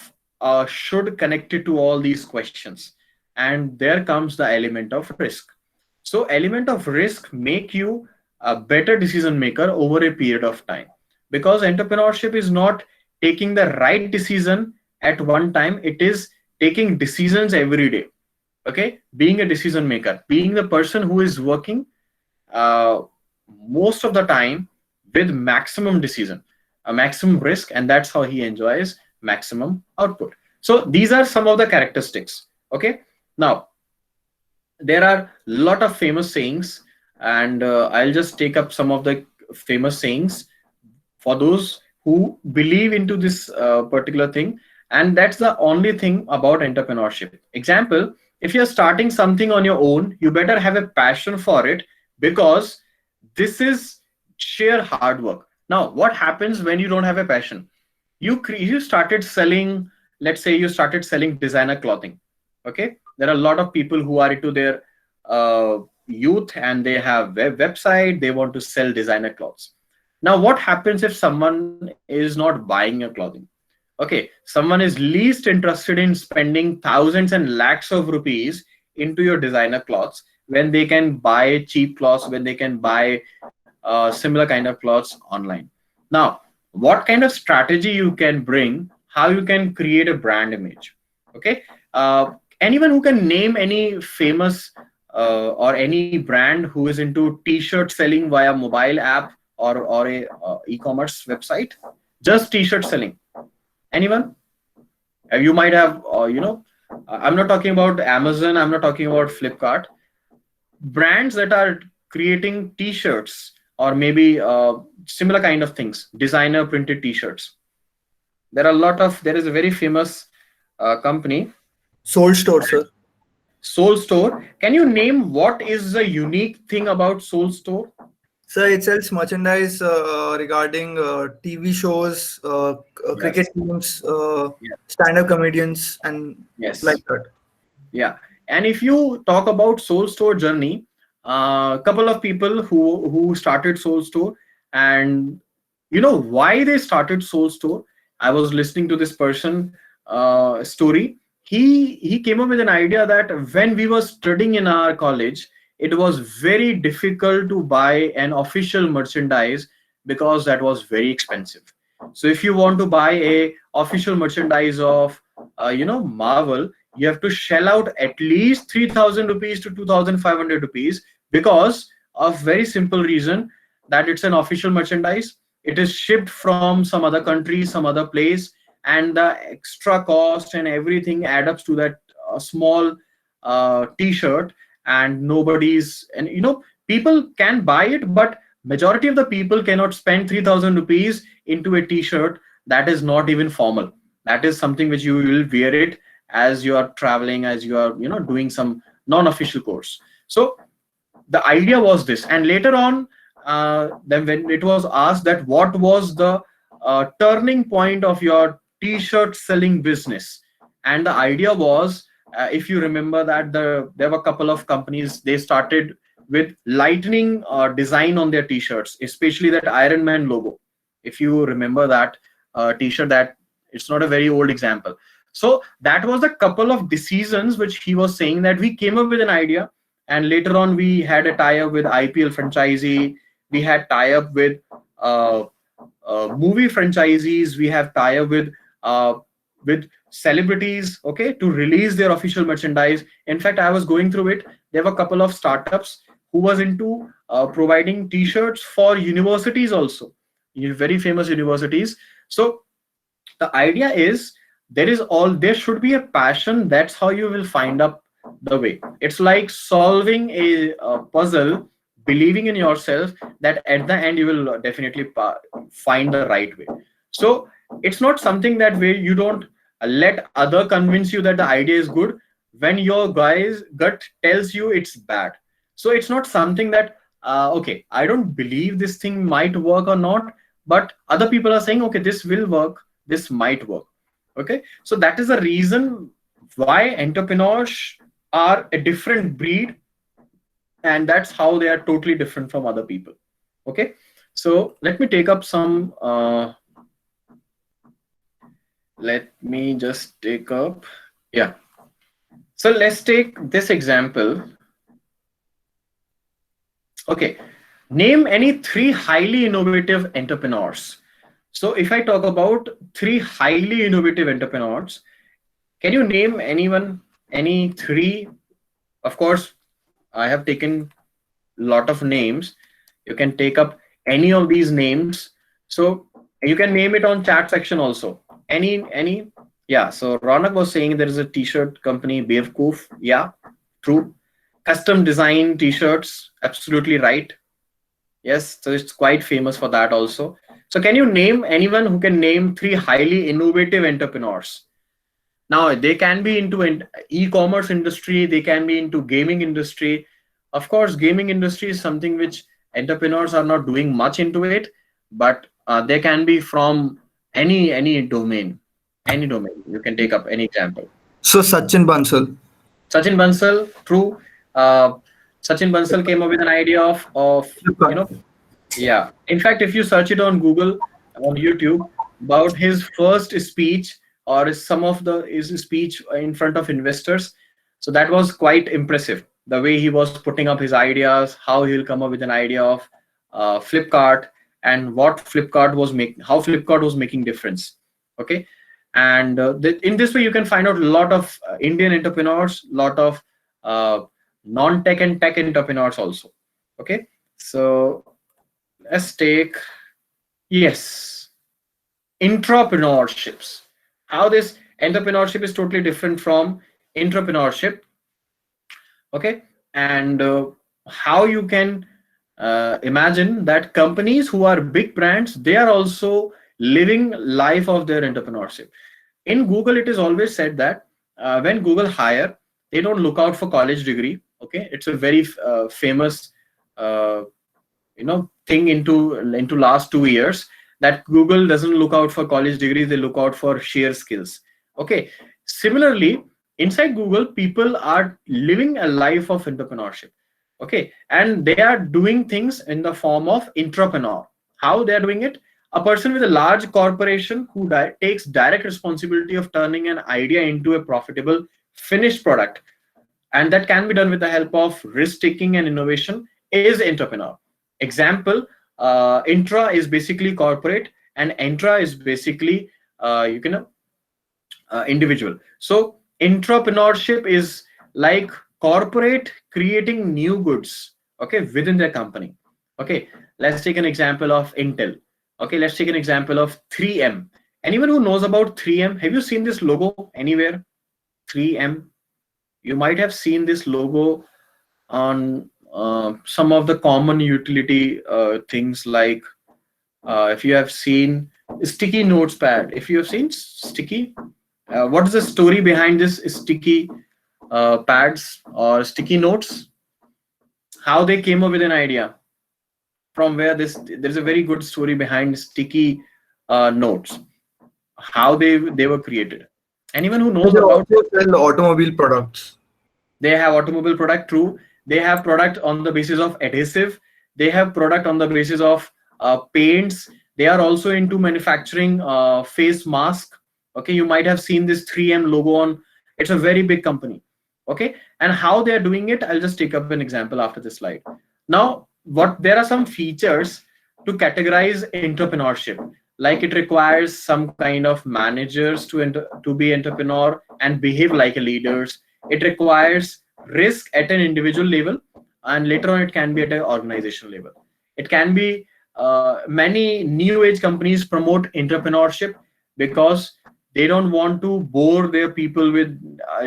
should connected to all these questions, and there comes the element of risk. So element of risk make you a better decision maker over a period of time, because entrepreneurship is not taking the right decision at one time, it is taking decisions every day. Okay, being a decision maker, being the person who is working uh, most of the time with maximum decision, a maximum risk, and that's how he enjoys maximum output. So these are some of the characteristics. Okay, now there are a lot of famous sayings, and I'll just take up some of the famous sayings for those who believe into this particular thing. And that's the only thing about entrepreneurship. Example, if you're starting something on your own, you better have a passion for it, because this is sheer hard work. Now, what happens when you don't have a passion? You started selling, let's say you started selling designer clothing. Okay, there are a lot of people who are into their youth, and they have website, they want to sell designer clothes. Now, what happens if someone is not buying your clothing? Okay, someone is least interested in spending thousands and lakhs of rupees into your designer clothes when they can buy cheap clothes, when they can buy similar kind of clothes online. Now, what kind of strategy you can bring, how you can create a brand image? Okay, anyone who can name any famous or any brand who is into t-shirt selling via mobile app or a e-commerce website, just t-shirt selling? Anyone? You might have, I'm not talking about Amazon, I'm not talking about Flipkart. Brands that are creating t-shirts, or maybe similar kind of things, designer printed t-shirts. There is a very famous company, Soul Store, sir. Soul Store. Can you name what is the unique thing about Soul Store? Sir, it sells merchandise regarding TV shows, cricket teams, Yes. stand-up comedians, and Yes. like that. Yeah. And if you talk about Soul Store journey, a couple of people who started Soul Store, and you know why they started Soul Store. I was listening to this person story. He came up with an idea that when we were studying in our college, it was very difficult to buy an official merchandise because that was very expensive. So if you want to buy a official merchandise of Marvel, you have to shell out at least 3,000 rupees to 2,500 rupees, because of very simple reason that it's an official merchandise. It is shipped from some other country, some other place, and the extra cost and everything add up to that small t-shirt. And people can buy it, but majority of the people cannot spend 3,000 rupees into a t-shirt that is not even formal. That is something which you will wear it as you are traveling, as you are doing some non-official course. So the idea was this. And later on, then when it was asked that what was the turning point of your t-shirt selling business, and the idea was, if you remember that there were a couple of companies, they started with lightning design on their t-shirts, especially that Iron Man logo. If you remember that t-shirt, that it's not a very old example. So that was a couple of decisions which he was saying, that we came up with an idea, and later on we had a tie-up with IPL franchisee, we had tie-up with movie franchisees, we have tie-up with celebrities, okay, to release their official merchandise. In fact, I was going through it. There were a couple of startups who was into providing t-shirts for universities also. very famous universities. So the idea is there should be a passion. That's how you will find up the way. It's like solving a puzzle, believing in yourself that at the end you will definitely find the right way. So it's not something that way you don't let other convince you that the idea is good when your guy's gut tells you it's bad. So it's not something that okay, I don't believe this thing might work or not, but other people are saying okay, this will work, this might work. Okay, so that is the reason why entrepreneurs are a different breed, and that's how they are totally different from other people. Okay, so let me take up some let me just take up, yeah. So let's take this example. Okay, name any three highly innovative entrepreneurs. So if I talk about three highly innovative entrepreneurs, can you name anyone, any three? Of course, I have taken a lot of names. You can take up any of these names. So you can name it on chat section also. Any, yeah. So Ronak was saying there is a t-shirt company, Bewkoof. Yeah, true. Custom design t-shirts, absolutely right. Yes, so it's quite famous for that also. So can you name anyone who can name three highly innovative entrepreneurs? Now they can be into e-commerce industry, they can be into gaming industry. Of course, gaming industry is something which entrepreneurs are not doing much into it, but they can be from any domain, any domain. You can take up any example. So Sachin Bansal. Sachin Bansal, true. Uh, Sachin Bansal came up with an idea of you know, yeah. In fact, if you search it on Google, on YouTube, about his first speech or some of his speech in front of investors, so that was quite impressive. The way he was putting up his ideas, how he'll come up with an idea of Flipkart and what Flipkart was making, how Flipkart was making difference. Okay, and in this way you can find out a lot of Indian entrepreneurs, lot of non-tech and tech entrepreneurs also. Okay, so let's take, yes, entrepreneurships. How this entrepreneurship is totally different from entrepreneurship. Okay, and how you can imagine that companies who are big brands, they are also living life of their entrepreneurship. In Google, it is always said that when Google hire, they don't look out for college degree. Okay, it's a very famous thing into last 2 years, that Google doesn't look out for college degrees, they look out for sheer skills. Okay, similarly inside Google, people are living a life of entrepreneurship. Okay, and they are doing things in the form of entrepreneur. How they are doing it? A person with a large corporation who takes direct responsibility of turning an idea into a profitable finished product, and that can be done with the help of risk taking and innovation, is entrepreneur. Example, intra is basically corporate and entra is basically individual. So entrepreneurship is like corporate creating new goods, okay, within their company. Okay, let's take an example of Intel. Okay, let's take an example of 3M. Anyone who knows about 3M, have you seen this logo anywhere? 3M, you might have seen this logo on some of the common utility things, like if you have seen sticky notes pad. If you have seen sticky, what is the story behind this sticky pads or sticky notes? How they came up with an idea? From where there's a very good story behind sticky notes. How they were created. Anyone who knows They about? also sell automobile products. They have automobile product, true. They have product on the basis of adhesive. They have product on the basis of paints. They are also into manufacturing face mask. Okay, you might have seen this 3M logo on. It's a very big company. Okay, and how they are doing it, I'll just take up an example after this slide. Now, there are some features to categorize entrepreneurship. Like it requires some kind of managers to be entrepreneur and behave like a leaders. It requires risk at an individual level, and later on it can be at an organization level. It can be many new age companies promote entrepreneurship because they don't want to bore their people with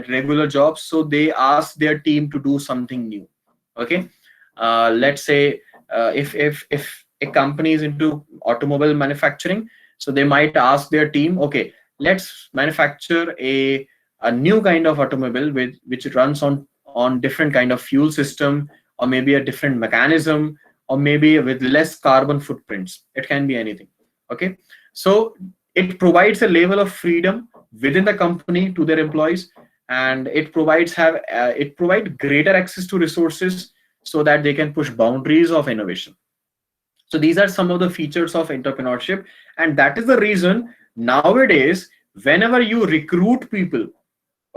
regular jobs, so they ask their team to do something new. Okay, let's say if a company is into automobile manufacturing, so they might ask their team, okay, let's manufacture a new kind of automobile with which runs on different kind of fuel system, or maybe a different mechanism, or maybe with less carbon footprints. It can be anything. Okay, so it provides a level of freedom within the company to their employees, and it provides greater access to resources so that they can push boundaries of innovation. So these are some of the features of entrepreneurship, and that is the reason nowadays whenever you recruit people,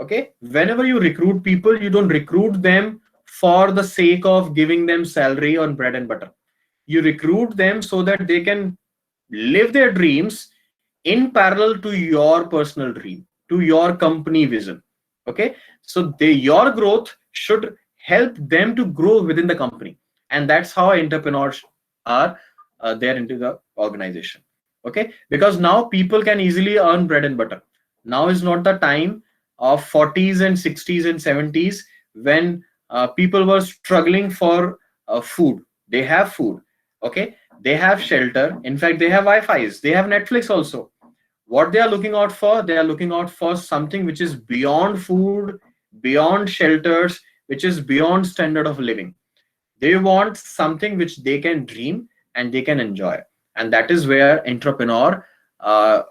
okay, whenever you recruit people, you don't recruit them for the sake of giving them salary on bread and butter. You recruit them so that they can live their dreams in parallel to your personal dream, to your company vision. Okay, so your growth should help them to grow within the company, and that's how entrepreneurs are there into the organization. Okay, because now people can easily earn bread and butter. Now is not the time of 40s and 60s and 70s when people were struggling for food. They have food. Okay, they have shelter. In fact, they have Wi-Fi's. They have Netflix also. What they are looking out for, they are looking out for something which is beyond food, beyond shelters, which is beyond standard of living. They want something which they can dream and they can enjoy, and that is where entrepreneur uh,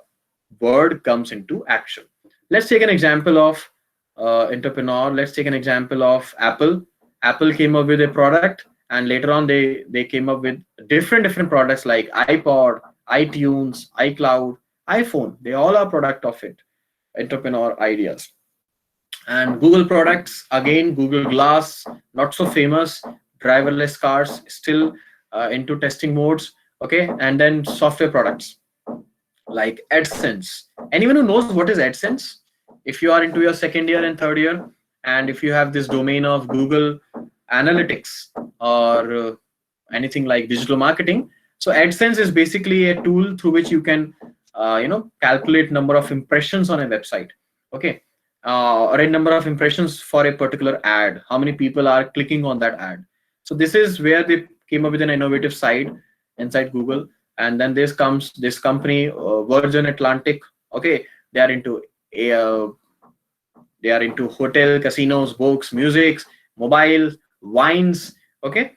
word comes into action. Let's take an example of entrepreneur. Let's take an example of Apple. Apple came up with a product, and later on they came up with different products like iPod, iTunes, iCloud, iPhone. They all are product of it, entrepreneur ideas. And Google products, again, Google Glass, not so famous. Driverless cars, still into testing modes. Okay, and then software products like AdSense. Anyone who knows what is AdSense? If you are into your second year and third year, and if you have this domain of Google Analytics or anything like digital marketing, so AdSense is basically a tool through which you can, calculate number of impressions on a website. Okay, or a number of impressions for a particular ad. How many people are clicking on that ad? So this is where they came up with an innovative side inside Google. And then this comes this company, Virgin Atlantic. Okay, they are into uh, they are into hotel, casinos, books, music, mobile, wines. Okay,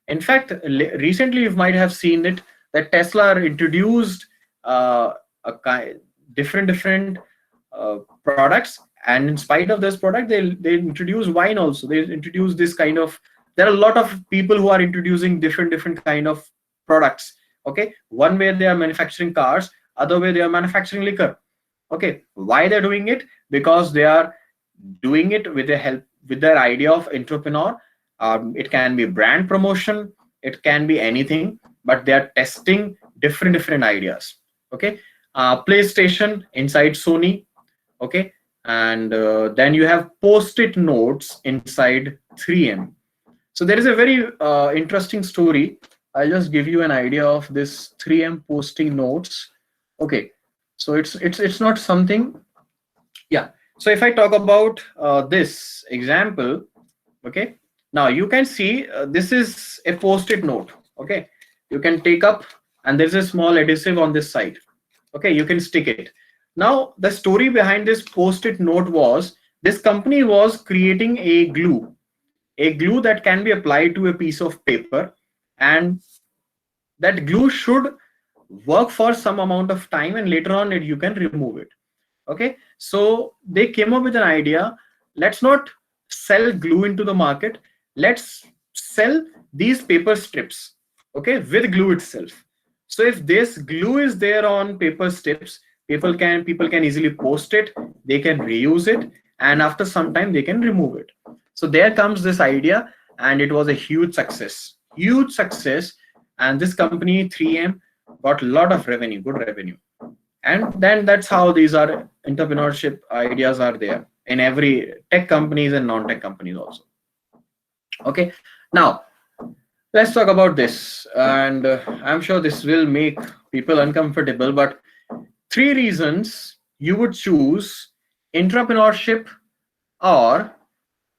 in fact, recently you might have seen it that Tesla introduced a different products, and in spite of this product, they introduce wine also. They introduce this kind of. There are a lot of people who are introducing different kind of products. Okay, one way they are manufacturing cars, other way they are manufacturing liquor. Okay, why they're doing it? Because they are doing it with the help with their idea of entrepreneur. It can be brand promotion, it can be anything, but they are testing different ideas. Okay, PlayStation inside Sony. Okay, and then you have post-it notes inside 3M. So there is a very interesting story. I'll just give you an idea of this 3M posting notes. Okay, so it's not something. Yeah. So if I talk about this example, okay, now you can see this is a post-it note. Okay, you can take up, and there's a small adhesive on this side. Okay, you can stick it. Now the story behind this post-it note was this company was creating a glue that can be applied to a piece of paper, and that glue should work for some amount of time, and later on you can remove it. Okay, so they came up with an idea. Let's not sell glue into the market, let's sell these paper strips, okay, with glue itself. So if this glue is there on paper strips, people can easily post it, they can reuse it, and after some time they can remove it. So there comes this idea, and it was a huge success. And this company 3M got a lot of revenue, good revenue. And then that's how these are entrepreneurship ideas are there in every tech companies and non-tech companies also. Okay, now Let's talk about this, and I'm sure this will make people uncomfortable, but three reasons you would choose entrepreneurship or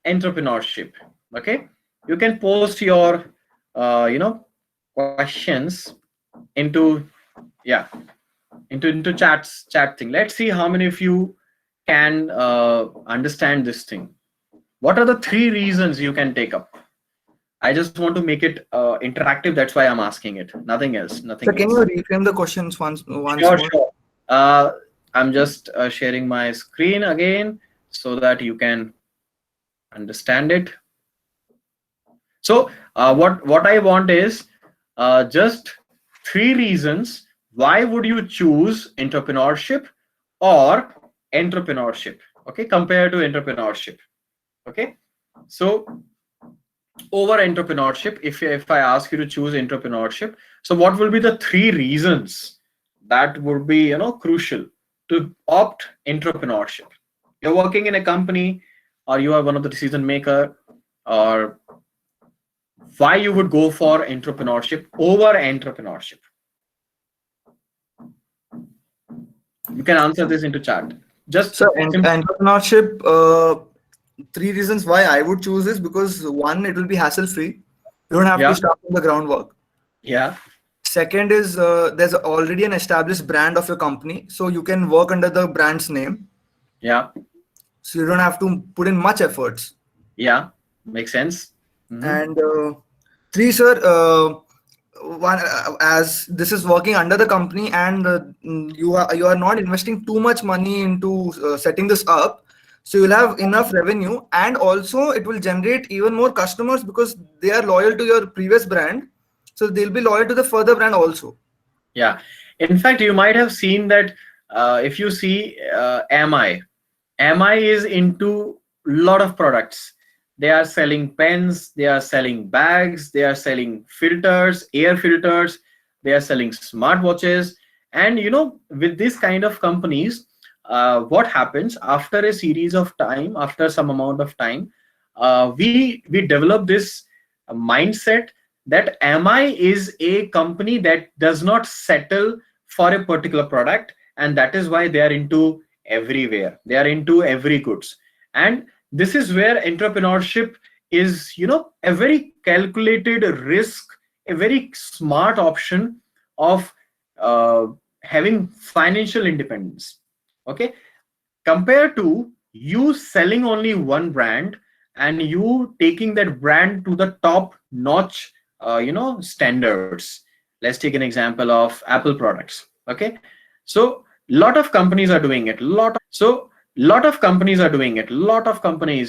entrepreneurship. Okay, you can post your questions into, yeah, into chat thing. Let's see how many of you can understand this thing. What are the three reasons you can take up? I just want to make it interactive. That's why I'm asking it. Nothing else. So Nothing can else. you reframe the questions once Sure, more? sure. I'm just sharing my screen again so that you can understand it. So what I want is just three reasons why would you choose entrepreneurship or entrepreneurship. Okay, compared to entrepreneurship. Okay, so over entrepreneurship, if I ask you to choose entrepreneurship, so what will be the three reasons that would be crucial to opt entrepreneurship? You're working in a company, or you are one of the decision maker, or why you would go for entrepreneurship over entrepreneurship. You can answer this into chat. Just So simple. entrepreneurship, three reasons why I would choose this, because one, it will be hassle free. You don't have Yeah, to start from the groundwork. yeah, Second is there's already an established brand of your company, so you can work under the brand's name. yeah, So you don't have to put in much efforts. yeah. Makes sense. Hmm. And three, sir, one, as this is working under the company, and you are not investing too much money into setting this up, so you'll have enough revenue, and also it will generate even more customers because they are loyal to your previous brand, so they'll be loyal to the further brand also. Yeah. In fact, you might have seen that if you see MI is into lot of products. They are selling pens, they are selling bags, they are selling filters, air filters, they are selling smartwatches. And with this kind of companies, what happens after a series of time, after some amount of time, we develop this mindset that MI is a company that does not settle for a particular product, and that is why they are into everywhere. They are into every goods. And this is where entrepreneurship is a very calculated risk, a very smart option of uh, having financial independence. Okay, compared to you selling only one brand and you taking that brand to the top notch standards. Let's take an example of Apple products. Okay, so lot of companies are doing it. Lot of companies,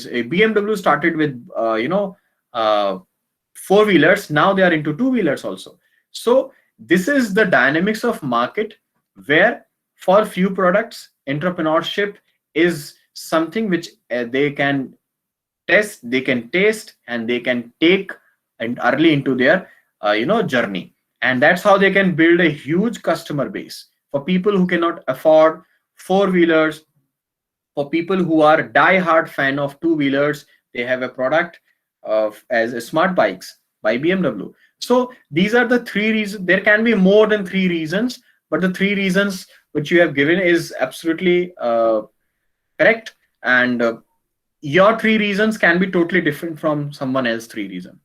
BMW started with uh, four wheelers. Now they are into two wheelers also. So this is the dynamics of market, where for few products entrepreneurship is something which they can test, they can taste, and they can take and early into their journey. And that's how they can build a huge customer base for people who cannot afford four wheelers. For people who are die-hard fan of two wheelers, they have a product of as a smart bikes by BMW. So these are the three reasons. There can be more than three reasons, but the three reasons which you have given is absolutely correct. And your three reasons can be totally different from someone else's three reasons.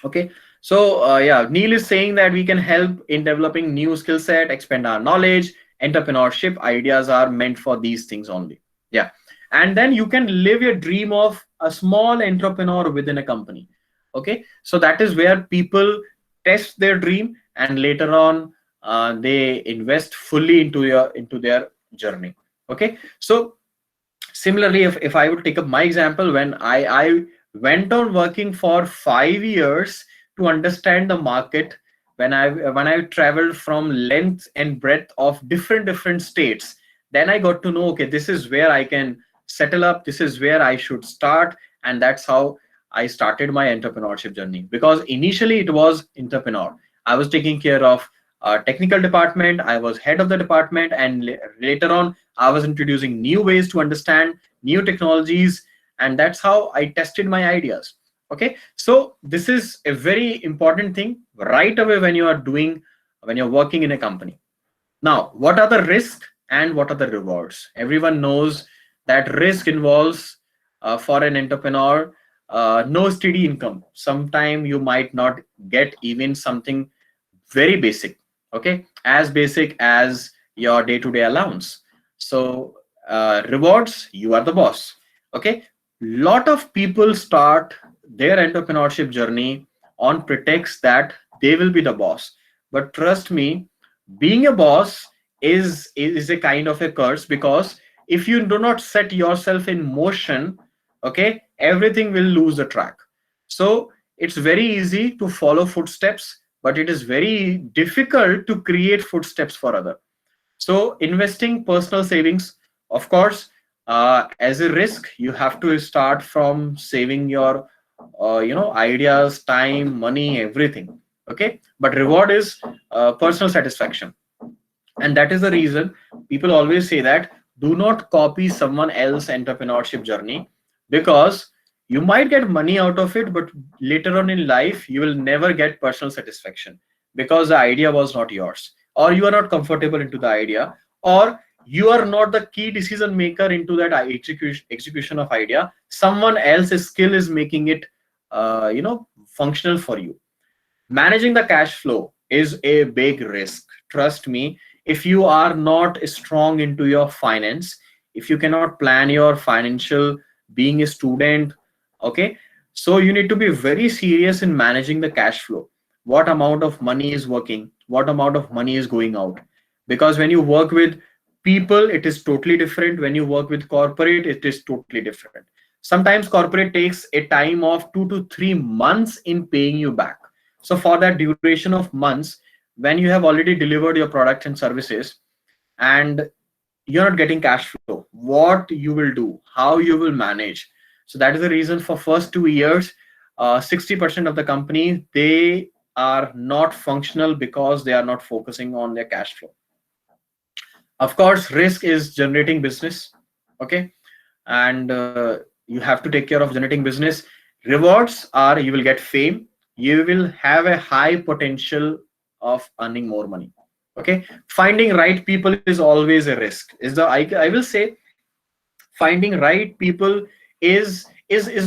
Okay, so yeah, Neil is saying that we can help in developing new skill set, expand our knowledge. Entrepreneurship ideas are meant for these things only. Yeah, and then you can live your dream of a small entrepreneur within a company. Okay, so that is where people test their dream, and later on they invest fully into their journey. Okay, so similarly, if I would take up my example, when I went on working for 5 years to understand the market, when I traveled from length and breadth of different states, then I got to know, okay, this is where I can settle up, this is where I should start. And that's how I started my entrepreneurship journey. Because initially it was entrepreneur, I was taking care of technical department, I was head of the department, and later on I was introducing new ways to understand new technologies, and that's how I tested my ideas. Okay, so this is a very important thing right away when you're working in a company. Now, what are the risks and what are the rewards? Everyone knows that risk involves, for an entrepreneur, no steady income. Sometime you might not get even something very basic, okay, as basic as your day-to-day allowance. So rewards, you are the boss. Okay, lot of people start their entrepreneurship journey on pretext that they will be the boss, but trust me, being a boss is a kind of a curse, because if you do not set yourself in motion, okay, everything will lose the track. So it's very easy to follow footsteps, but it is very difficult to create footsteps for other. So investing personal savings, of course, as a risk, you have to start from saving your, ideas, time, money, everything. Okay, but reward is personal satisfaction, and that is the reason people always say that do not copy someone else's entrepreneurship journey, because you might get money out of it, but later on in life you will never get personal satisfaction, because the idea was not yours, or you are not comfortable into the idea, or you are not the key decision maker into that execution of idea. Someone else's skill is making it functional for you. Managing the cash flow is a big risk, trust me. If you are not strong into your finance, if you cannot plan your financial, being a student, okay, so you need to be very serious in managing the cash flow. What amount of money is working, what amount of money is going out, because when you work with people it is totally different, when you work with corporate it is totally different. Sometimes corporate takes a time of 2 to 3 months in paying you back. So for that duration of months, when you have already delivered your products and services, and you're not getting cash flow, what you will do, how you will manage. So that is the reason for first 2 years, 60% of the company, they are not functional because they are not focusing on their cash flow. Of course, risk is generating business, okay, and you have to take care of generating business. Rewards are you will get fame, you will have a high potential of earning more money. Okay, finding right people is always a risk. I will say finding right people is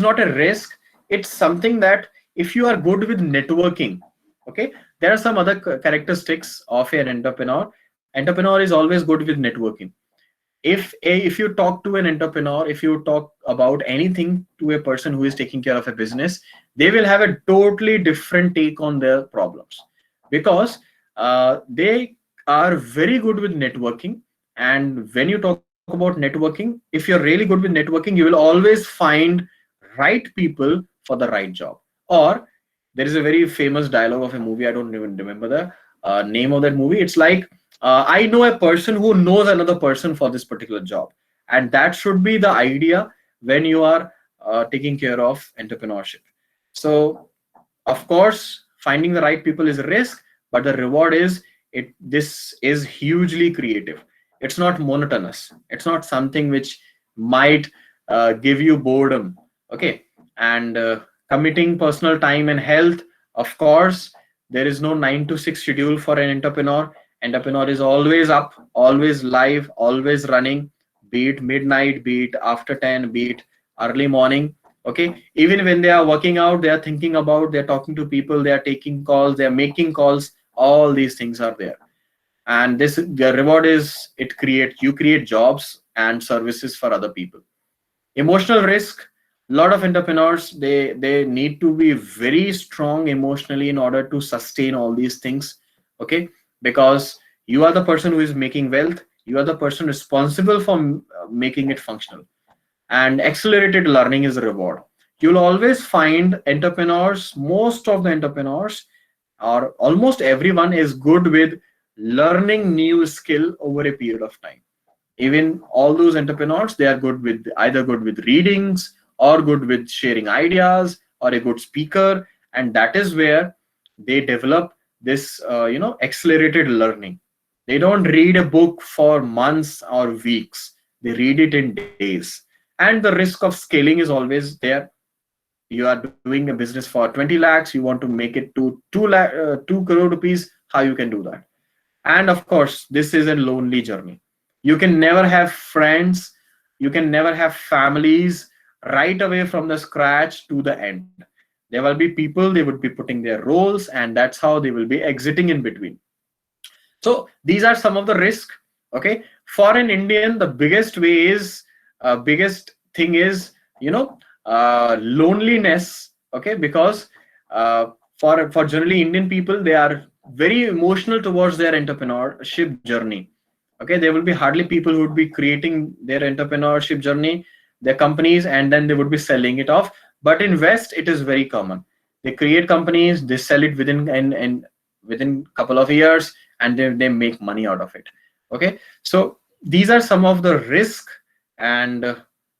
not a risk. It's something that if you are good with networking, okay, there are some other characteristics of an entrepreneur. Entrepreneur is always good with networking. If you talk to an entrepreneur, if you talk about anything to a person who is taking care of a business, they will have a totally different take on their problems, because they are very good with networking. And when you talk about networking, if you're really good with networking, you will always find right people for the right job. Or there is a very famous dialogue of a movie, I don't even remember the name of that movie. It's like, I know a person who knows another person for this particular job. And that should be the idea when you are taking care of entrepreneurship. So of course, finding the right people is a risk, but the reward is, this is hugely creative. It's not monotonous. It's not something which might give you boredom. Okay, and committing personal time and health. Of course, there is no 9 to 6 schedule for an entrepreneur. Entrepreneur is always up, always live, always running. Be it midnight, be it after 10, be it early morning. Okay, even when they are working out, they are thinking about, they're talking to people, they are taking calls, they are making calls. All these things are there. And this, the reward is, you create jobs and services for other people. Emotional risk, a lot of entrepreneurs, they need to be very strong emotionally in order to sustain all these things. Okay, because you are the person who is making wealth, you are the person responsible for making it functional. And accelerated learning is a reward. You'll always find entrepreneurs, most of the entrepreneurs, or almost everyone, is good with learning new skill over a period of time. Even all those entrepreneurs, they are good with, either good with readings, or good with sharing ideas, or a good speaker. And that is where they develop this accelerated learning. They don't read a book for months or weeks, they read it in days. And the risk of scaling is always there. You are doing a business for 20 lakhs, you want to make it to 2 crore rupees. How you can do that? And of course, this is a lonely journey. You can never have friends, you can never have families right away from the scratch to the end. There will be people, they would be putting their roles, and that's how they will be exiting in between. So these are some of the risk. Okay, for an Indian, the biggest way is biggest thing is, loneliness. Okay, because for generally Indian people, they are very emotional towards their entrepreneurship journey. Okay, there will be hardly people who would be creating their entrepreneurship journey, their companies, and then they would be selling it off. But in West, it is very common. They create companies, they sell it and within couple of years, and they make money out of it. Okay, so these are some of the risk and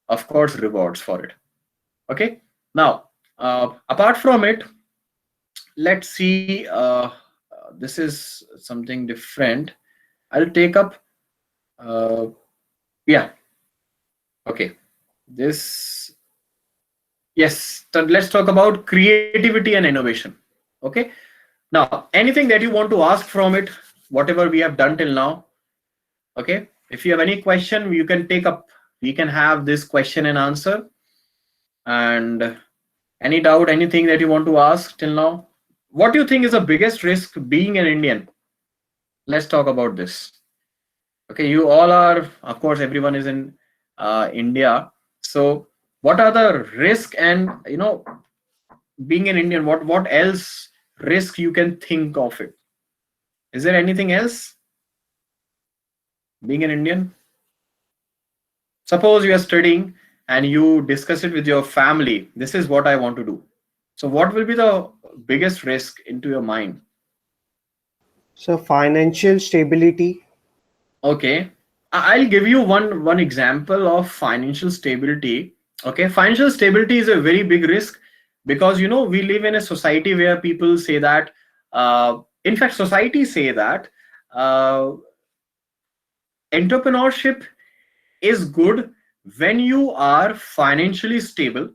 of course rewards for it. Okay, now apart from it, let's see. This is something different. I'll take up. Yeah. Okay. This. Yes. So let's talk about creativity and innovation. Okay. Now, anything that you want to ask from it, whatever we have done till now. Okay. If you have any question, you can take up. We can have this question and answer. And any doubt, anything that you want to ask till now? What do you think is the biggest risk being an Indian? Let's talk about this. Okay, you all are, of course, everyone is in India. So what are the risk and, being an Indian, what else risk you can think of it? Is there anything else being an Indian? Suppose you are studying and you discuss it with your family. This is what I want to do. So what will be the biggest risk into your mind? So financial stability. Okay, I'll give you one example of financial stability. Okay, financial stability is a very big risk because we live in a society where people say that. In fact, society say that uh, entrepreneurship is good when you are financially stable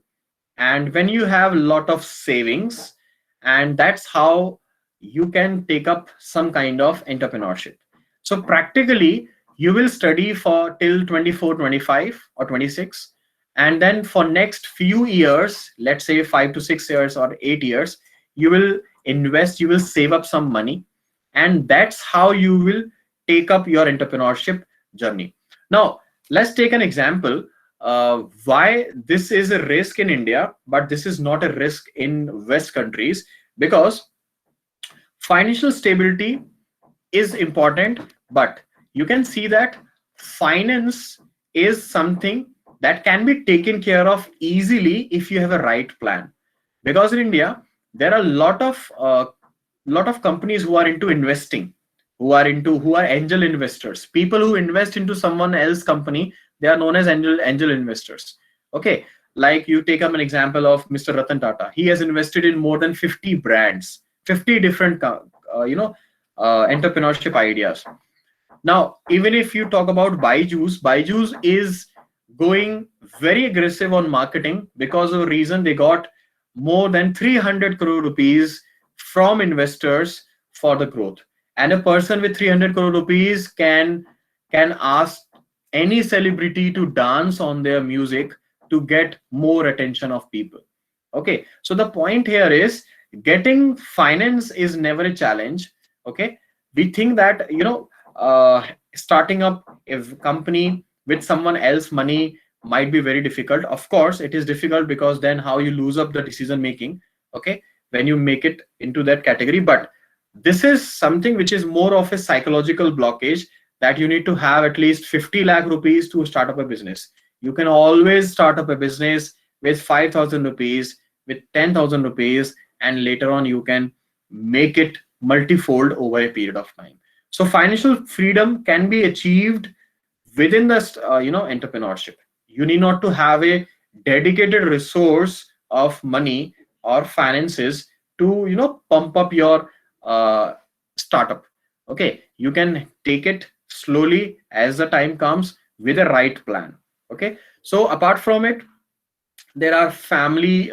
and when you have a lot of savings, and that's how you can take up some kind of entrepreneurship. So practically you will study for till 24, 25 or 26, and then for next few years, let's say 5 to 6 years or 8 years, you will invest, you will save up some money, and that's how you will take up your entrepreneurship journey. Now let's take an example why this is a risk in India, but this is not a risk in West countries, because financial stability is important, but you can see that finance is something that can be taken care of easily if you have a right plan. Because in India, there are a lot of companies who are into investing, who are angel investors, people who invest into someone else company. They are known as angel investors. Okay, like you take up an example of Mr. Ratan Tata. He has invested in more than 50 brands, 50 different entrepreneurship ideas. Now, even if you talk about Byju's is going very aggressive on marketing because of a reason. They got more than 300 crore rupees from investors for the growth. And a person with 300 crore rupees can ask any celebrity to dance on their music to get more attention of people. Okay, so the point here is getting finance is never a challenge. Okay, we think that starting up a company with someone else money might be very difficult. Of course it is difficult, because then how you lose up the decision making, okay, when you make it into that category. But this is something which is more of a psychological blockage, that you need to have at least 50 lakh rupees to start up a business. You can always start up a business with 5,000 rupees, with 10,000 rupees, and later on you can make it multifold over a period of time. So financial freedom can be achieved within the entrepreneurship. You need not to have a dedicated resource of money or finances to pump up your startup. Okay, you can take it slowly as the time comes with a right plan. Okay, so apart from it, there are family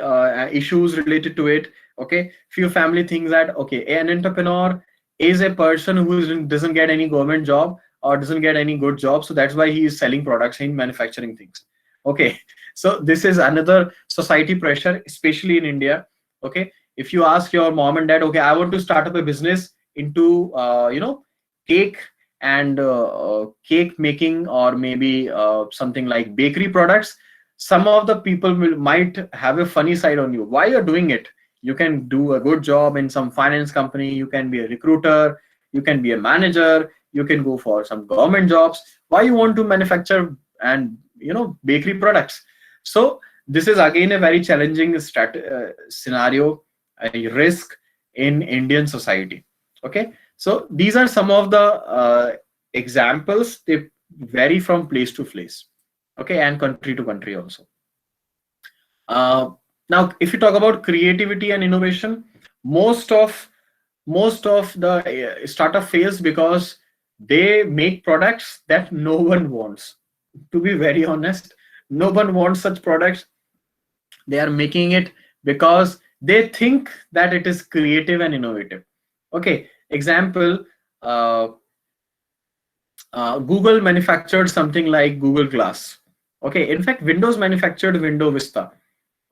issues related to it. Okay, few family things that okay, an entrepreneur is a person who doesn't get any government job or doesn't get any good job, so that's why he is selling products in manufacturing things. Okay, so this is another society pressure, especially in India. Okay, if you ask your mom and dad, okay, I want to start up a business into cake and cake making, or maybe something like bakery products, some of the people might have a funny side on you. Why you're doing it? You can do a good job in some finance company, you can be a recruiter, you can be a manager, you can go for some government jobs. Why you want to manufacture and bakery products? So this is again a very challenging scenario, a risk in Indian society. Okay, so these are some of the examples. They vary from place to place, okay, and country to country also. uh, Now if you talk about creativity and innovation, most of the startup fails because they make products that no one wants. To be very honest, no one wants such products. They are making it because they think that it is creative and innovative. Okay, example, uh, Google manufactured something like Google Glass. Okay, in fact, Windows manufactured Windows Vista.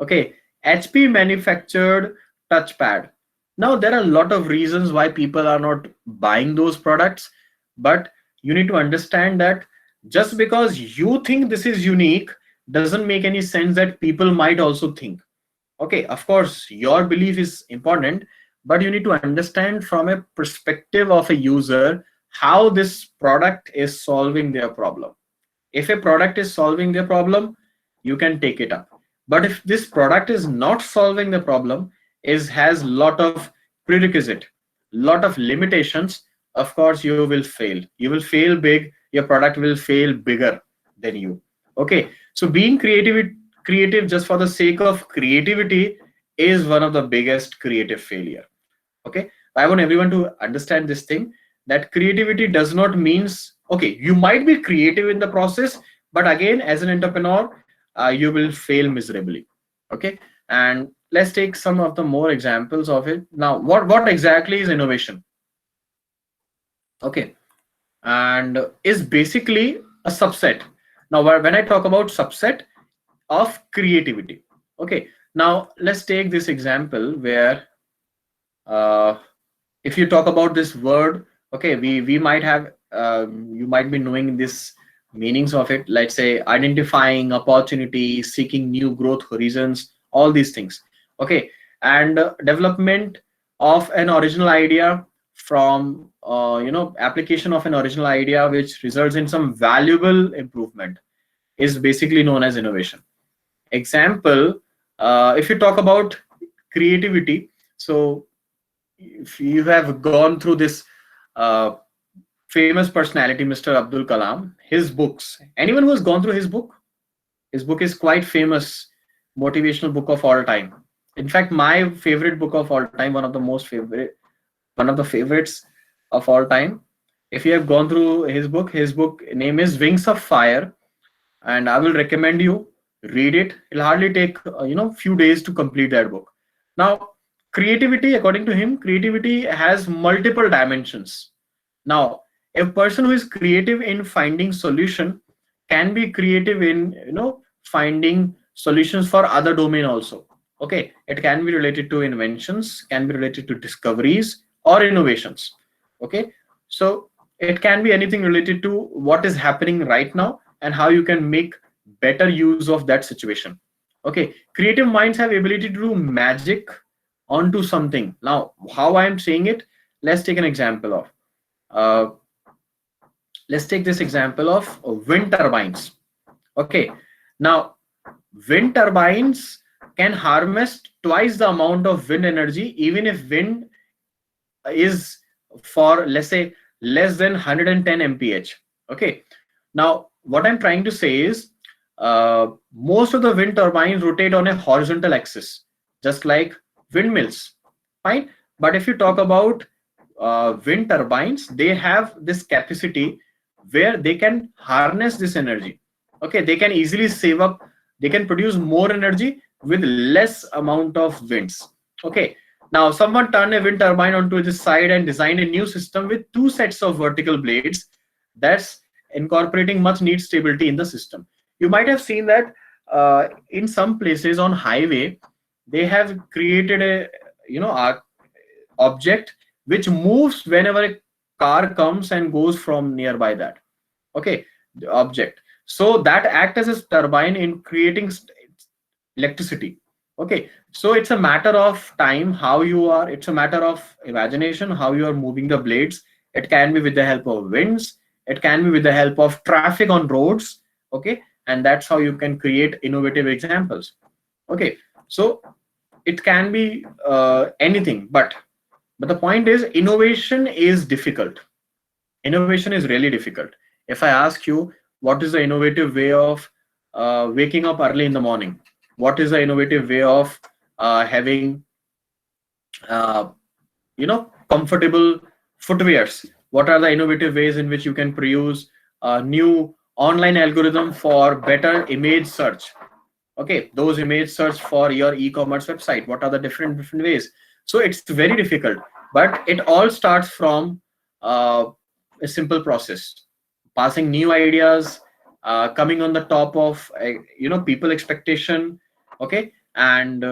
Okay, HP manufactured touchpad. Now there are a lot of reasons why people are not buying those products, but you need to understand that just because you think this is unique doesn't make any sense that people might also think. Okay, of course, your belief is important, but you need to understand from a perspective of a user how this product is solving their problem. If a product is solving their problem, you can take it up. But if this product is not solving the problem, is has lot of prerequisite, lot of limitations, of course you will fail. You will fail big. Your product will fail bigger than you. Okay, so being creative just for the sake of creativity is one of the biggest creative failure. Okay, I want everyone to understand this thing, that creativity does not means, okay, you might be creative in the process, but again as an entrepreneur, you will fail miserably. Okay, and let's take some of the more examples of it. Now what exactly is innovation? Okay, and is basically a subset. Now when I talk about subset of creativity, okay, now let's take this example where uh, if you talk about this word, okay, we might have you might be knowing this meanings of it. Let's say identifying opportunity, seeking new growth horizons, all these things. Okay, and development of an original idea from application of an original idea which results in some valuable improvement is basically known as innovation. Example, if you talk about creativity, so if you have gone through this uh, famous personality, Mr. Abdul Kalam, his books, anyone who has gone through his book is quite famous, motivational book of all time. In fact, my favorite book of all time, one of the favorites of all time. If you have gone through his book name is Wings of Fire, and I will recommend you read it. It'll hardly take few days to complete that book. Now, creativity, according to him, creativity has multiple dimensions. Now, a person who is creative in finding solution can be creative in finding solutions for other domain also. Okay, it can be related to inventions, can be related to discoveries or innovations. Okay, so it can be anything related to what is happening right now and how you can make better use of that situation. Okay, creative minds have ability to do magic onto something. Now how I am saying it, let's take an example of uh, let's take this example of wind turbines. Okay, now wind turbines can harness twice the amount of wind energy even if wind is for, let's say, less than 110 mph. Okay, now what I'm trying to say is most of the wind turbines rotate on a horizontal axis just like windmills, fine. But if you talk about wind turbines, they have this capacity where they can harness this energy. Okay, they can easily save up They can produce more energy with less amount of winds. Okay. Now, someone turned a wind turbine onto this side and designed a new system with two sets of vertical blades that's incorporating much need stability in the system. You might have seen that in some places on highway, they have created a object which moves whenever a car comes and goes from nearby that. Okay, the object. So that act as a turbine in creating electricity. Okay, so it's a matter of time how you are, it's a matter of imagination how you are moving the blades. It can be with the help of winds, it can be with the help of traffic on roads. Okay, and that's how you can create innovative examples. Okay, so it can be anything, but the point is innovation is difficult. Innovation is really difficult. If I ask you what is the innovative way of waking up early in the morning, what is the innovative way of having uh, comfortable footwears, what are the innovative ways in which you can produce a new online algorithm for better image search. Okay, those image search for your e-commerce website, what are the different ways. So it's very difficult, but it all starts from uh, a simple process, passing new ideas, coming on the top of people expectation. Okay, and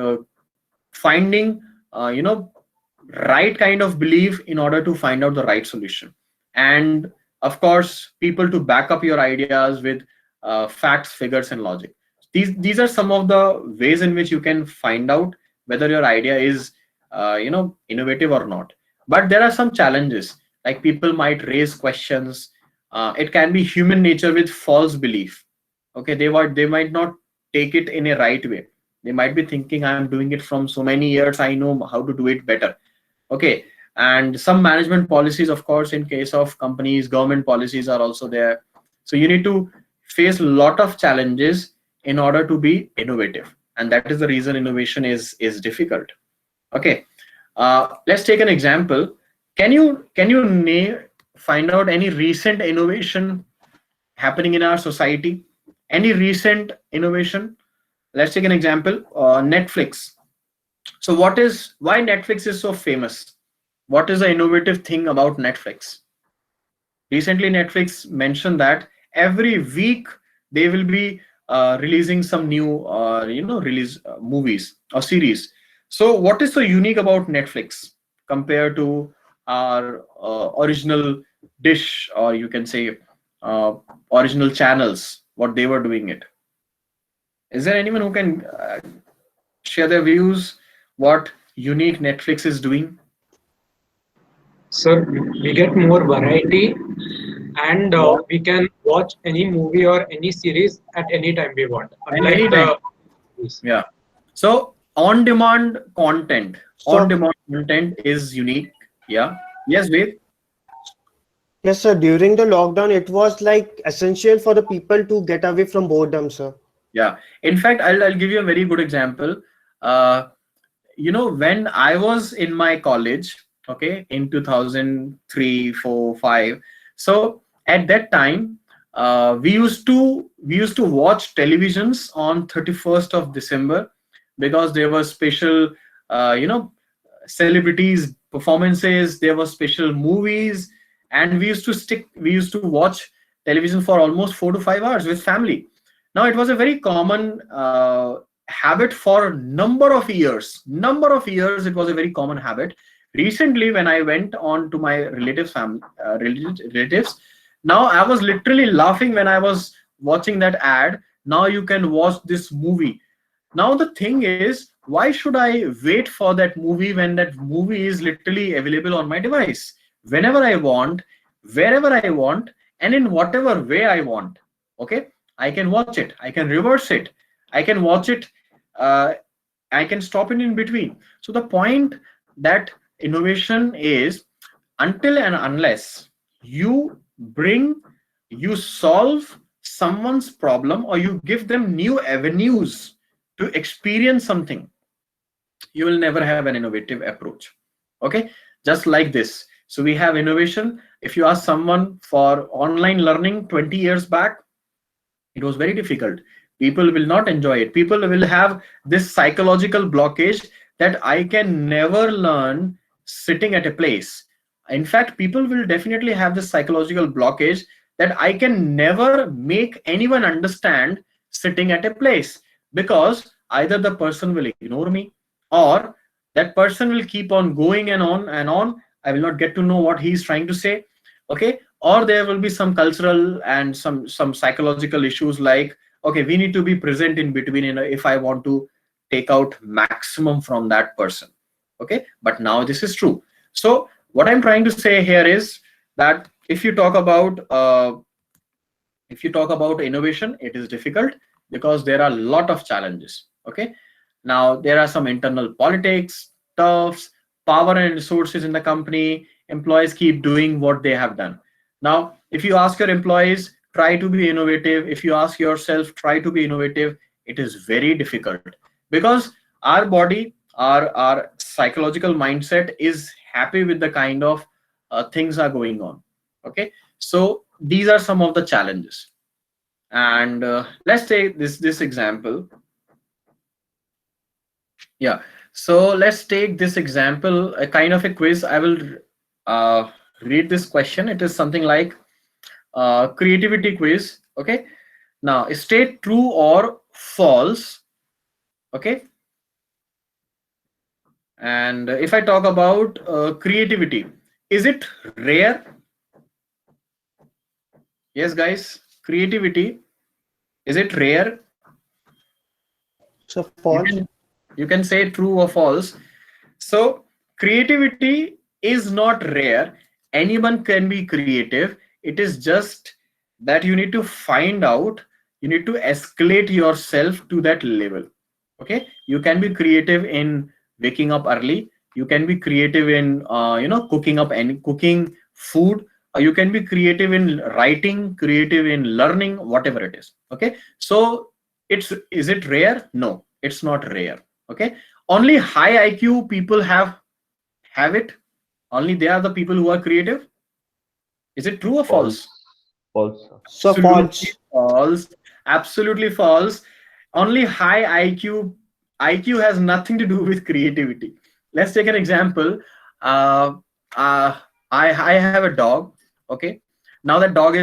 finding right kind of belief in order to find out the right solution, and of course people to back up your ideas with facts, figures, and logic. These are some of the ways in which you can find out whether your idea is innovative or not. But there are some challenges, like people might raise questions. It can be human nature with false belief. Okay, they might not take it in a right way. They might be thinking, I'm doing it from so many years, I know how to do it better. Okay, and some management policies, of course, in case of companies, government policies are also there. So you need to face a lot of challenges in order to be innovative, and that is the reason innovation is difficult. Okay, let's take an example. Can you find out any recent innovation happening in our society? Any recent innovation? Let's take an example. Netflix. So why Netflix is so famous? What is the innovative thing about Netflix? Recently, Netflix mentioned that every week they will be releasing some new release movies or series. So what is so unique about Netflix compared to our original dish, or you can say uh, original channels, what they were doing it? Is there anyone who can share their views what unique Netflix is doing? So we get more variety, and we can watch any movie or any series at any time we want. And Unlike anytime. the movies. Yeah. So on-demand content, So is unique. Yeah. Yes, Ved. yes, sir. During the lockdown, it was like essential for the people to get away from boredom, sir. Yeah. In fact, I'll give you a very good example. Uh, when I was in my college, okay, in 2003, 4, 5. So at that time, we used to watch televisions on 31st of December, because there were special, celebrities performances. There were special movies, and we used to watch television for almost 4 to 5 hours with family. Now it was a very common habit for number of years. It was a very common habit. Recently, when I went on to my relatives, now I was literally laughing when I was watching that ad. Now you can watch this movie. Now the thing is, why should I wait for that movie when that movie is literally available on my device whenever I want, wherever I want, and in whatever way I want? Okay, I can watch it, I can reverse it, I can watch it, uh, I can stop it in between. So the point that innovation is, until and unless you solve someone's problem, or you give them new avenues to experience something, you will never have an innovative approach. Okay, just like this. So we have innovation. If you ask someone for online learning 20 years back, it was very difficult. People will not enjoy it. People will have this psychological blockage that I can never learn sitting at a place. In fact, people will definitely have this psychological blockage that I can never make anyone understand sitting at a place, because either the person will ignore me, or that person will keep on going and on and on. I will not get to know what he's trying to say. Okay. Or there will be some cultural and some psychological issues like, okay, we need to be present in between, if I want to take out maximum from that person. Okay. But now this is true. So what I'm trying to say here is that if you talk about innovation, it is difficult because there are a lot of challenges. Okay. Now there are some internal politics, turfs, power and resources in the company. Employees keep doing what they have done. Now if you ask your employees, try to be innovative, if you ask yourself, try to be innovative, it is very difficult, because our body, our psychological mindset is happy with the kind of things are going on. Okay. So these are some of the challenges. And let's take this example. Yeah. So let's take this example, a kind of a quiz. I will uh, read this question. It is something like creativity quiz. Okay. Now state true or false. Okay. And if I talk about creativity, is it rare? Yes, guys. Creativity, is it rare? So You false. can, you can say true or false. So creativity is not rare. Anyone can be creative. It is just that you need to find out, you need to escalate yourself to that level. Okay. You can be creative in waking up early. You can be creative in cooking up and cooking food. You can be creative in writing, creative in learning, whatever it is. Okay. So is it rare? No, it's not rare. Okay. Only high IQ people have it. Only they are the people who are creative. Is it true or false? False. False. So Absolutely false. false. Absolutely false. Only high IQ has nothing to do with creativity. Let's take an example. Uh, uh, I have a dog. Okay. Now that dog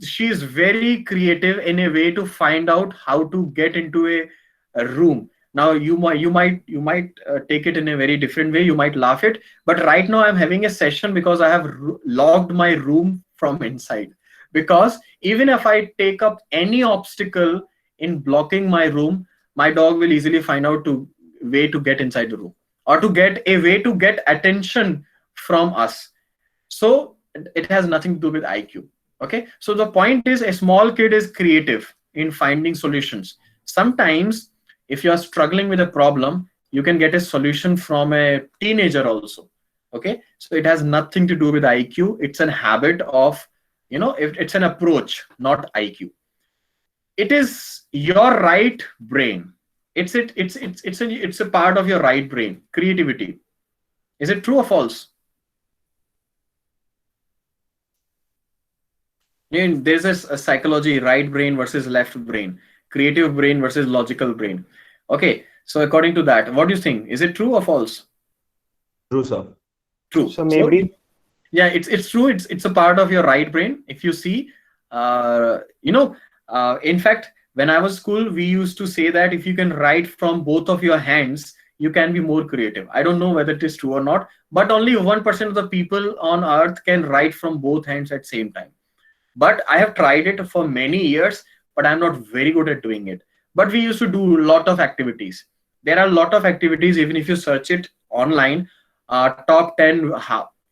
she is very creative in a way to find out how to get into a room. Now you might take it in a very different way. You might laugh it, but right now I'm having a session because I have logged my room from inside. Because even if I take up any obstacle in blocking my room, my dog will easily find out to way to get inside the room, or to get a way to get attention from us. So it has nothing to do with IQ. Okay. So the point is, a small kid is creative in finding solutions. Sometimes if you are struggling with a problem, you can get a solution from a teenager also. Okay. So it has nothing to do with IQ. It's a habit of, it's an approach, not IQ. It is your right brain. It's a part of your right brain. Creativity. Is it true or false? There's a psychology, right brain versus left brain, creative brain versus logical brain. Okay, so according to that, what do you think? Is it true or false? True, sir. True. So So maybe. yeah, it's true. It's a part of your right brain. If you see, in fact, when I was school, we used to say that if you can write from both of your hands, you can be more creative. I don't know whether it is true or not, but only 1% of the people on earth can write from both hands at same time. But I have tried it for many years, but I'm not very good at doing it. But we used to do a lot of activities. There are a lot of activities, even if you search it online, top 10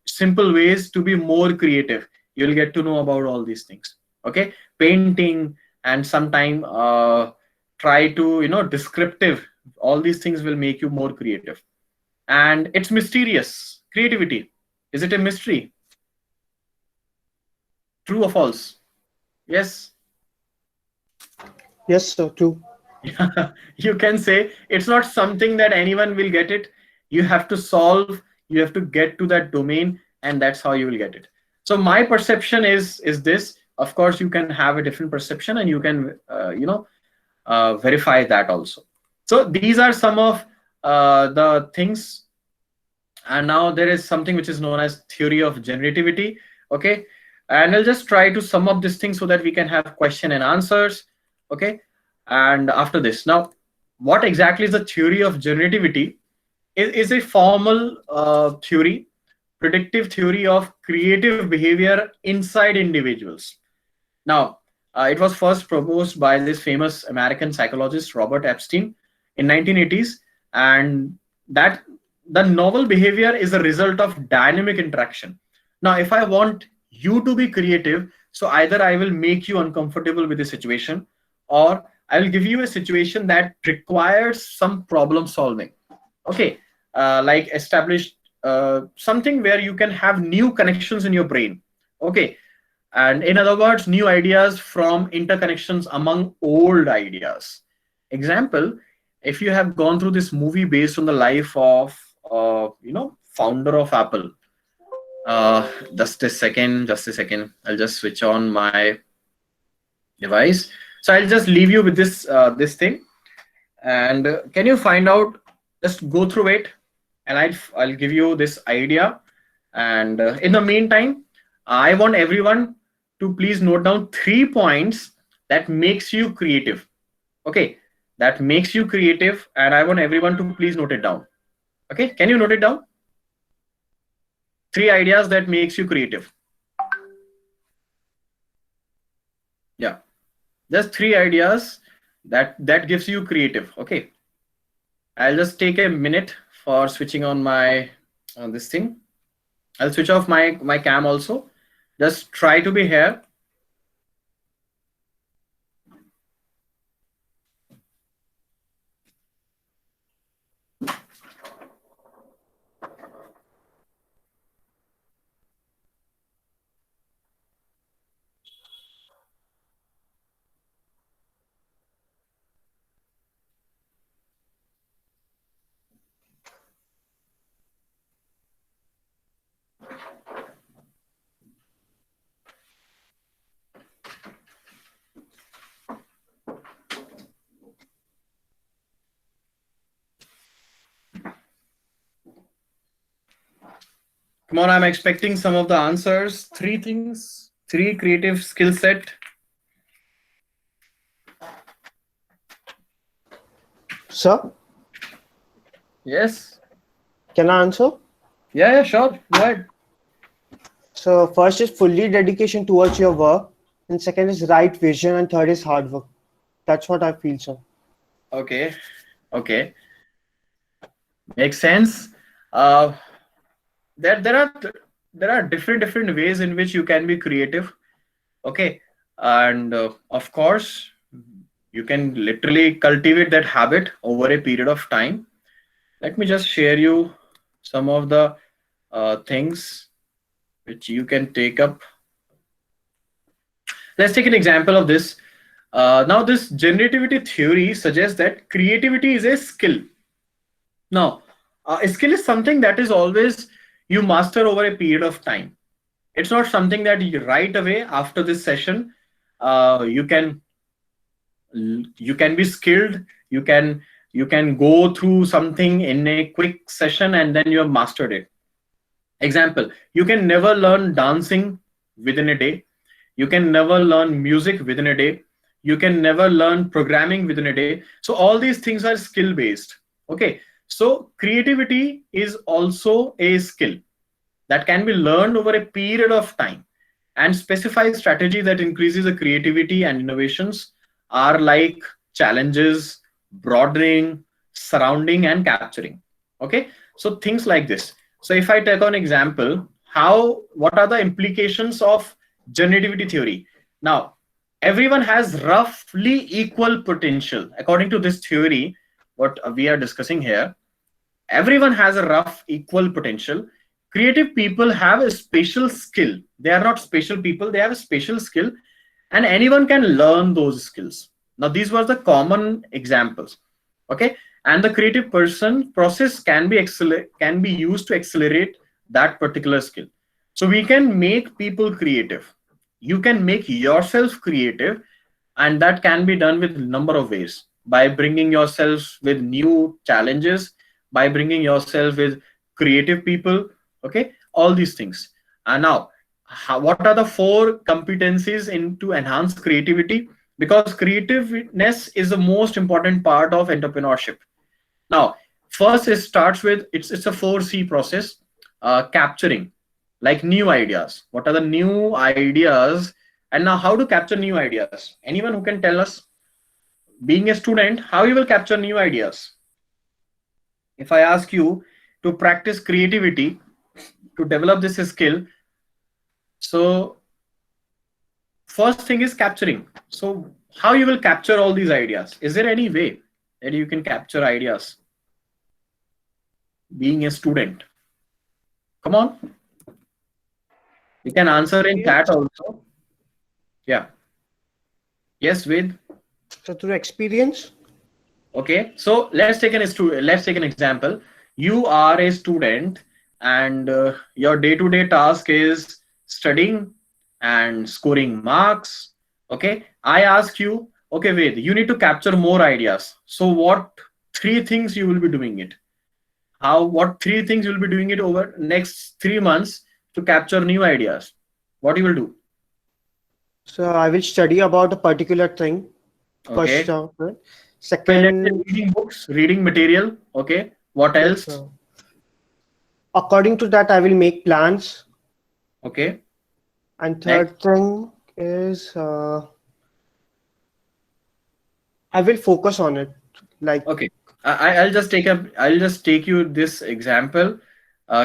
simple ways to be more creative. You'll get to know about all these things. Okay, painting, and sometime try to, descriptive. All these things will make you more creative. And it's mysterious. Creativity. Is it a mystery? True or false? Yes. Yes, sir. True. You can say it's not something that anyone will get it. You have to solve, you have to get to that domain, and that's how you will get it. So my perception is this. Of course, you can have a different perception, and you can verify that also. So these are some of the things. And now there is something which is known as theory of generativity. Okay, and I'll just try to sum up this thing so that we can have question and answers. Okay, and after this, now what exactly is the theory of generativity? Is a formal theory, predictive theory of creative behavior inside individuals. Now, it was first proposed by this famous American psychologist Robert Epstein in 1980s, and that the novel behavior is a result of dynamic interaction. Now, if I want you to be creative, so either I will make you uncomfortable with the situation, or I will give you a situation that requires some problem solving. Okay, like establish something where you can have new connections in your brain. Okay, and in other words, new ideas from interconnections among old ideas. Example, if you have gone through this movie based on the life of founder of Apple. Just a second, I'll just switch on my device. So I'll just leave you with this thing, and can you find out, just go through it, and I'll give you this idea. And in the meantime, I want everyone to please note down 3 points that makes you creative. Okay, that makes you creative, and I want everyone to please note it down. Okay, can you note it down? 3 ideas that makes you creative. Yeah, just 3 ideas that gives you creative. Okay, I'll just take a minute for switching on my this thing. I'll switch off my cam also. Just try to be here. Come on, I'm expecting some of the answers. 3 things, 3 creative skill set. Sir, Yes. can I answer? Yeah, sure. Go ahead. So first is fully dedication towards your work, and second is right vision, and third is hard work. That's what I feel, sir. Okay. Okay. Makes sense. Uh, there are different ways in which you can be creative. Okay, and of course, you can literally cultivate that habit over a period of time. Let me just share you some of the things which you can take up. Let's take an example of this. Now, this generativity theory suggests that creativity is a skill. Now, a skill is something that is always you master over a period of time. It's not something that you right away after this session you can be skilled. You can go through something in a quick session and then you have mastered it. Example, you can never learn dancing within a day. You can never learn music within a day. You can never learn programming within a day. So all these things are skill based. Okay, so creativity is also a skill that can be learned over a period of time, and specified strategy that increases the creativity and innovations are like challenges, broadening, surrounding, and capturing. Okay, so things like this. So if I take an example, what are the implications of generativity theory? Now, everyone has roughly equal potential. According to this theory, what we are discussing here, everyone has a rough equal potential. Creative people have a special skill. They are not special people, they have a special skill, and anyone can learn those skills. Now, these were the common examples. Okay, and the creative person process can be used to accelerate that particular skill. So we can make people creative. You can make yourself creative and that can be done with number of ways, by bringing yourself with new challenges, by bringing yourself with creative people. Okay, all these things. And now, what are the four competencies in to enhance creativity? Because creativeness is the most important part of entrepreneurship. Now, first it starts with, it's a 4C process. Capturing, like new ideas. What are the new ideas? And now, how to capture new ideas? Anyone who can tell us, being a student, how you will capture new ideas? If I ask you to practice creativity, to develop this skill, so first thing is capturing. So how you will capture all these ideas? Is there any way that you can capture ideas being a student? Come on, you can answer in chat also. Yeah. Yes, Ved. So through experience. Okay, so let's take an example. You are a student, and your day-to-day task is studying and scoring marks. Okay, I ask you, okay, Ved, you need to capture more ideas. So what three things you will be doing it? What three things you will be doing it over next 3 months to capture new ideas? What you will do? So I will study about a particular thing. First, Okay, right? so let's say Second, reading books, reading material. Okay, what yes, else? according to that, I will make plans. Okay, And next. third thing is I will focus on it. Like, Okay, I'll just take you this example,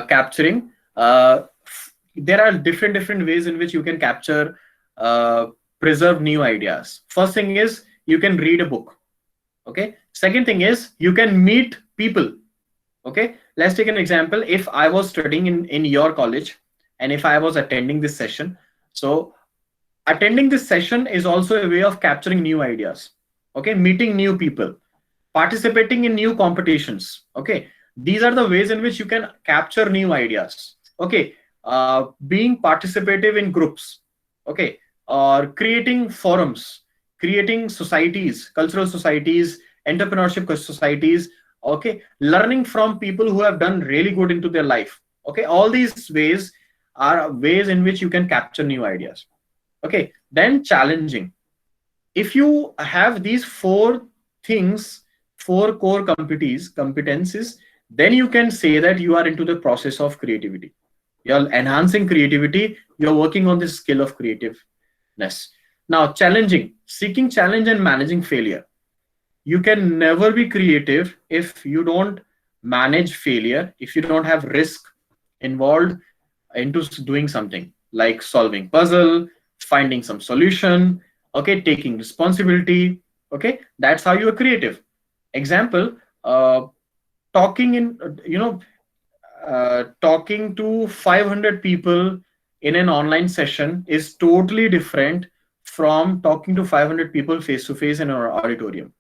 capturing. There are different ways in which you can capture, uh, preserve new ideas. First thing is you can read a book. Okay. Second thing is you can meet people. Okay. Let's take an example. If I was studying in your college, and if I was attending this session, so attending this session is also a way of capturing new ideas. Okay, meeting new people, participating in new competitions. Okay, these are the ways in which you can capture new ideas. Okay, being participative in groups. Okay, or creating forums, creating societies, cultural societies, entrepreneurship societies. Okay, learning from people who have done really good into their life. Okay, all these ways are ways in which you can capture new ideas. Okay, then challenging. If you have these four things, four core competencies, then you can say that you are into the process of creativity. You're enhancing creativity, you're working on this skill of creativeness. Now, challenging, seeking challenge and managing failure. You can never be creative if you don't manage failure, if you don't have risk involved into doing something like solving puzzle, finding some solution. Okay, taking responsibility. Okay, that's how you are creative. Example, talking in talking to 500 people in an online session is totally different from talking to 500 people face to face in an auditorium.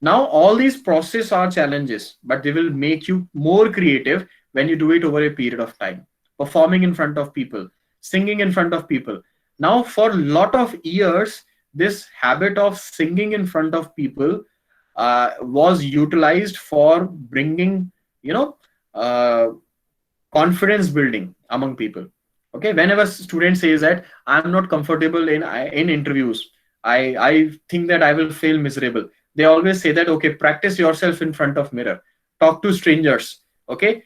Now, all these processes are challenges, but they will make you more creative when you do it over a period of time. Performing in front of people, singing in front of people. Now, for a lot of years, this habit of singing in front of people was utilized for bringing, you know, uh, confidence building among people. Okay, whenever student says that I'm not comfortable in interviews, I think that I will fail miserable, they always say that, okay, practice yourself in front of mirror, talk to strangers. Okay,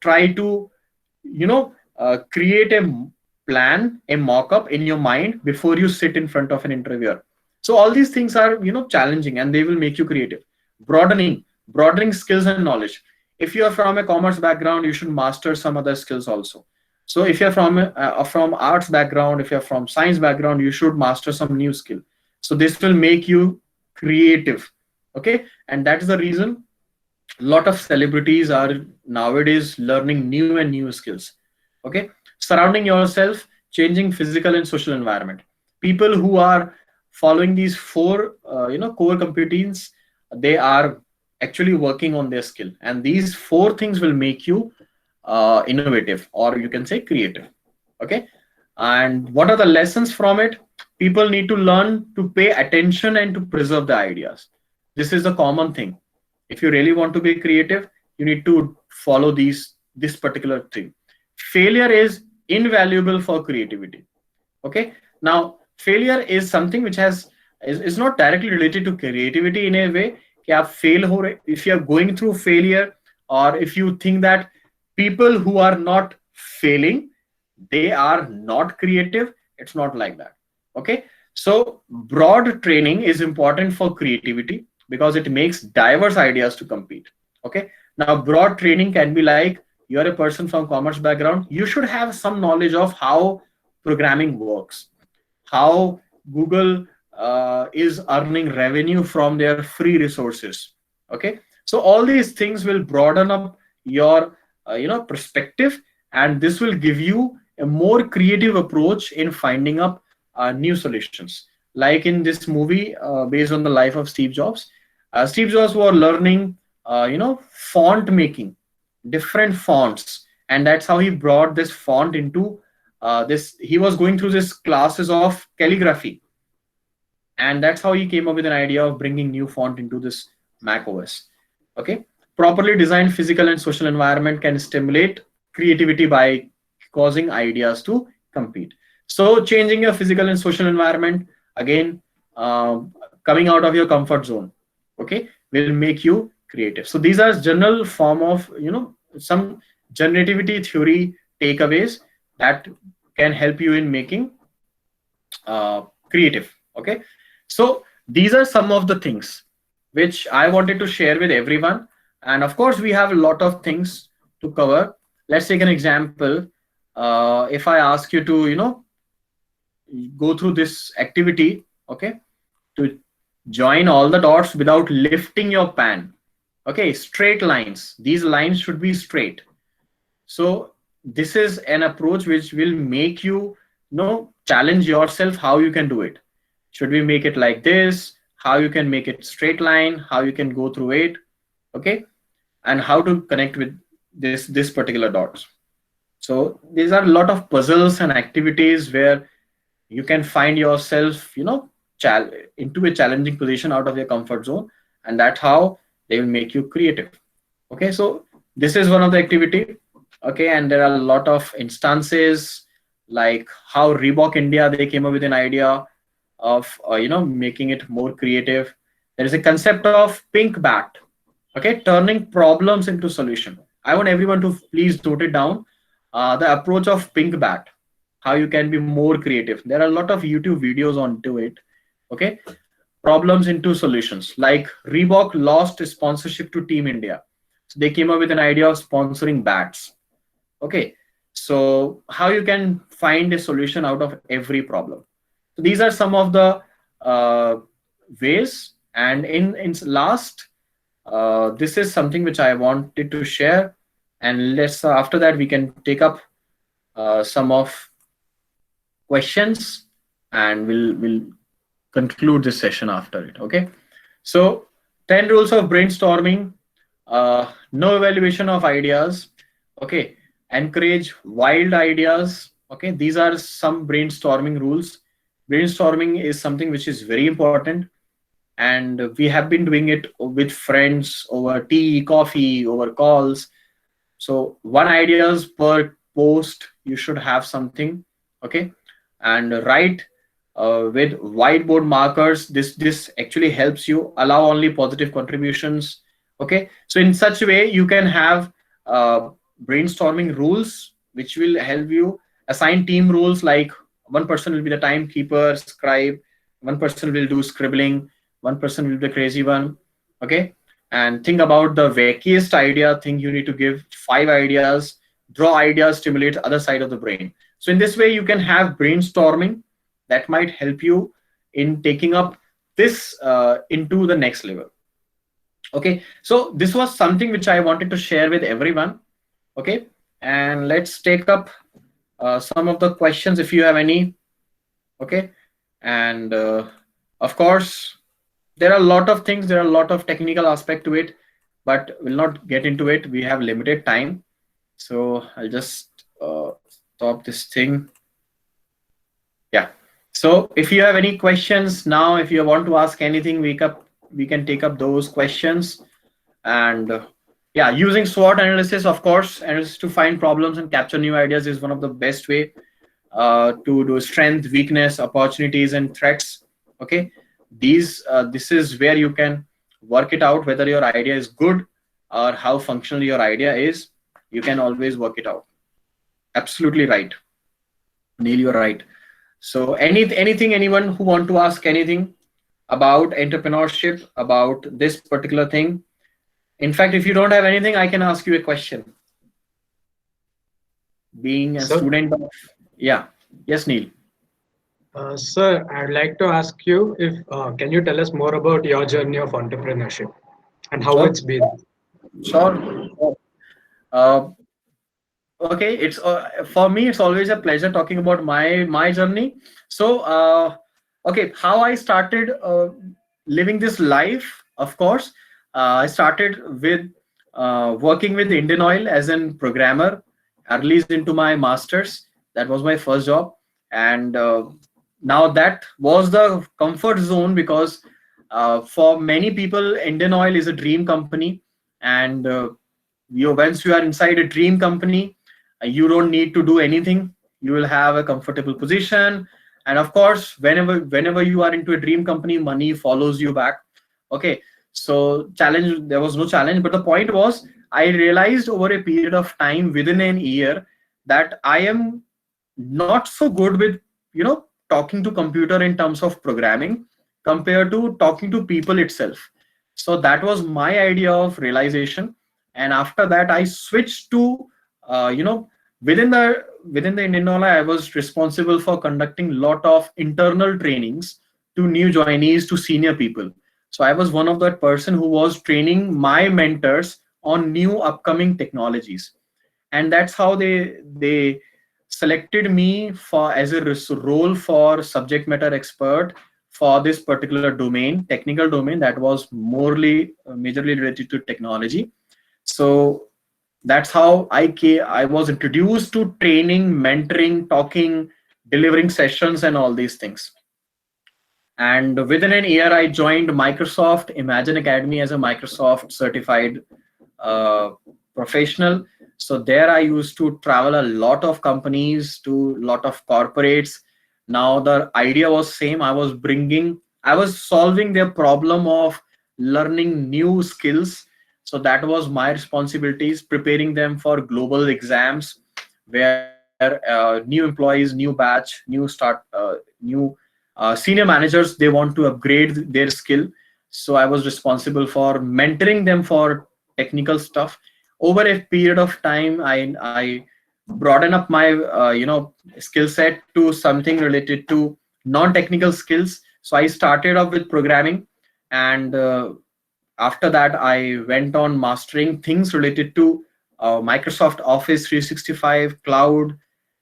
try to, create a plan, a mock-up in your mind before you sit in front of an interviewer. So all these things are, challenging, and they will make you creative. Broadening skills and knowledge. If you are from a commerce background, you should master some other skills also. So if you're from arts background, if you're from science background, you should master some new skill. So this will make you creative. Okay, and that is the reason a lot of celebrities are nowadays learning new and new skills. Okay, surrounding yourself, changing physical and social environment. People who are following these four core competence, they are actually working on their skill, and these four things will make you innovative, or you can say creative. Okay, and what are the lessons from it? people need to learn to pay attention and to preserve the ideas. This is the common thing. If you really want to be creative, you need to follow this particular thing. Failure is invaluable for creativity. Okay. Now, failure is something which is not directly related to creativity in a way. कि आप fail हो रहे, if you are going through failure, or if you think that people who are not failing, they are not creative, it's not like that. Okay. So broad training is important for creativity because it makes diverse ideas to compete. Okay. Now, broad training can be like, you're a person from commerce background, you should have some knowledge of how programming works, how Google is earning revenue from their free resources. Okay. So all these things will broaden up your perspective, and this will give you a more creative approach in finding up new solutions. Like in this movie, based on the life of Steve Jobs, Steve Jobs was learning font making, different fonts, and that's how he brought this font into this. He was going through this classes of calligraphy, and that's how he came up with an idea of bringing new font into this Mac OS. Okay. Properly designed physical and social environment can stimulate creativity by causing ideas to compete. So changing your physical and social environment, again, coming out of your comfort zone, okay, will make you creative. So these are general form of some generativity theory takeaways that can help you in making creative. Okay. So these are some of the things which I wanted to share with everyone. And of course, we have a lot of things to cover. Let's take an example. If I ask you to, go through this activity, okay, to join all the dots without lifting your pan. Okay, straight lines. These lines should be straight. So this is an approach which will make you, challenge yourself how you can do it. Should we make it like this? How you can make it straight line? How you can go through it? Okay, and how to connect with this particular dots. So these are a lot of puzzles and activities where you can find yourself, into a challenging position out of your comfort zone, and that's how they will make you creative. Okay, so this is one of the activity. Okay, and there are a lot of instances like how Reebok India, they came up with an idea of making it more creative. There is a concept of pink bat. Okay, turning problems into solution. I want everyone to please note it down. The approach of pink bat, how you can be more creative. There are a lot of YouTube videos onto it. Okay, problems into solutions. Like Reebok lost sponsorship to Team India, so they came up with an idea of sponsoring bats. Okay, so how you can find a solution out of every problem. So these are some of the ways. And in last, this is something which I wanted to share, and let's after that we can take up some of questions, and we'll conclude this session after it. Okay, so 10 rules of brainstorming. No evaluation of ideas. Okay, encourage wild ideas. Okay, these are some brainstorming rules. Brainstorming is something which is very important, and we have been doing it with friends over tea, coffee, over calls. So one ideas per post, you should have something. Okay, and write with whiteboard markers. This actually helps you allow only positive contributions. Okay, so in such a way you can have brainstorming rules which will help you. Assign team rules, like one person will be the timekeeper, scribe, one person will do scribbling, one person will be the crazy one. Okay, and think about the wackiest idea. Think you need to give 5 ideas. Draw ideas, stimulate other side of the brain. So in this way you can have brainstorming that might help you in taking up this into the next level. Okay, so this was something which I wanted to share with everyone. Okay, and let's take up some of the questions if you have any. Okay, and of course there are a lot of things, there are a lot of technical aspect to it, but we'll not get into it. We have limited time, so I'll just stop this thing. Yeah, So if you have any questions now, if you want to ask anything, we can take up those questions. And yeah, using SWOT analysis, of course, analysis to find problems and capture new ideas is one of the best way to do strength, weakness, opportunities, and threats. Okay, this is where you can work it out whether your idea is good or how functional your idea is. You can always work it out. Absolutely right, Neil. You're right. So anything, anyone who want to ask anything about entrepreneurship, about this particular thing. In fact, if you don't have anything, I can ask you a question. Being a Sir, student of, yeah, yes, Neil. sir, I'd like to ask you if can you tell us more about your journey of entrepreneurship and how Sure, it's been? sure. Uh, okay, it's for me. It's always a pleasure talking about my journey. So, okay, how I started living this life. Of course, I started with working with Indian Oil as an programmer. I released into my masters. That was my first job, and now that was the comfort zone because for many people, Indian Oil is a dream company, and you once you are inside a dream company, you don't need to do anything. You will have a comfortable position, and of course, whenever you are into a dream company, money follows you back. Okay, so challenge, there was no challenge, but the point was I realized over a period of time within an year that I am not so good with talking to computer in terms of programming compared to talking to people itself. So that was my idea of realization, and after that I switched to within the Indian Oil, I was responsible for conducting lot of internal trainings to new joinees, to senior people. So I was one of that person who was training my mentors on new upcoming technologies, and that's how they selected me for as a role for subject matter expert for this particular domain, technical domain that was morely majorly related to technology. So that's how I was introduced to training, mentoring, talking, delivering sessions, and all these things. And within an year, I joined Microsoft Imagine Academy as a Microsoft certified uh, professional. So there I used to travel a lot of companies, to lot of corporates. Now the idea was same. I was solving their problem of learning new skills. So that was my responsibilities, preparing them for global exams, where new employees, new batch, new senior managers, they want to upgrade their skill. So I was responsible for mentoring them for technical stuff. Over a period of time, I broaden up my skill set to something related to non-technical skills. So I started off with programming, and after that I went on mastering things related to Microsoft Office 365 cloud.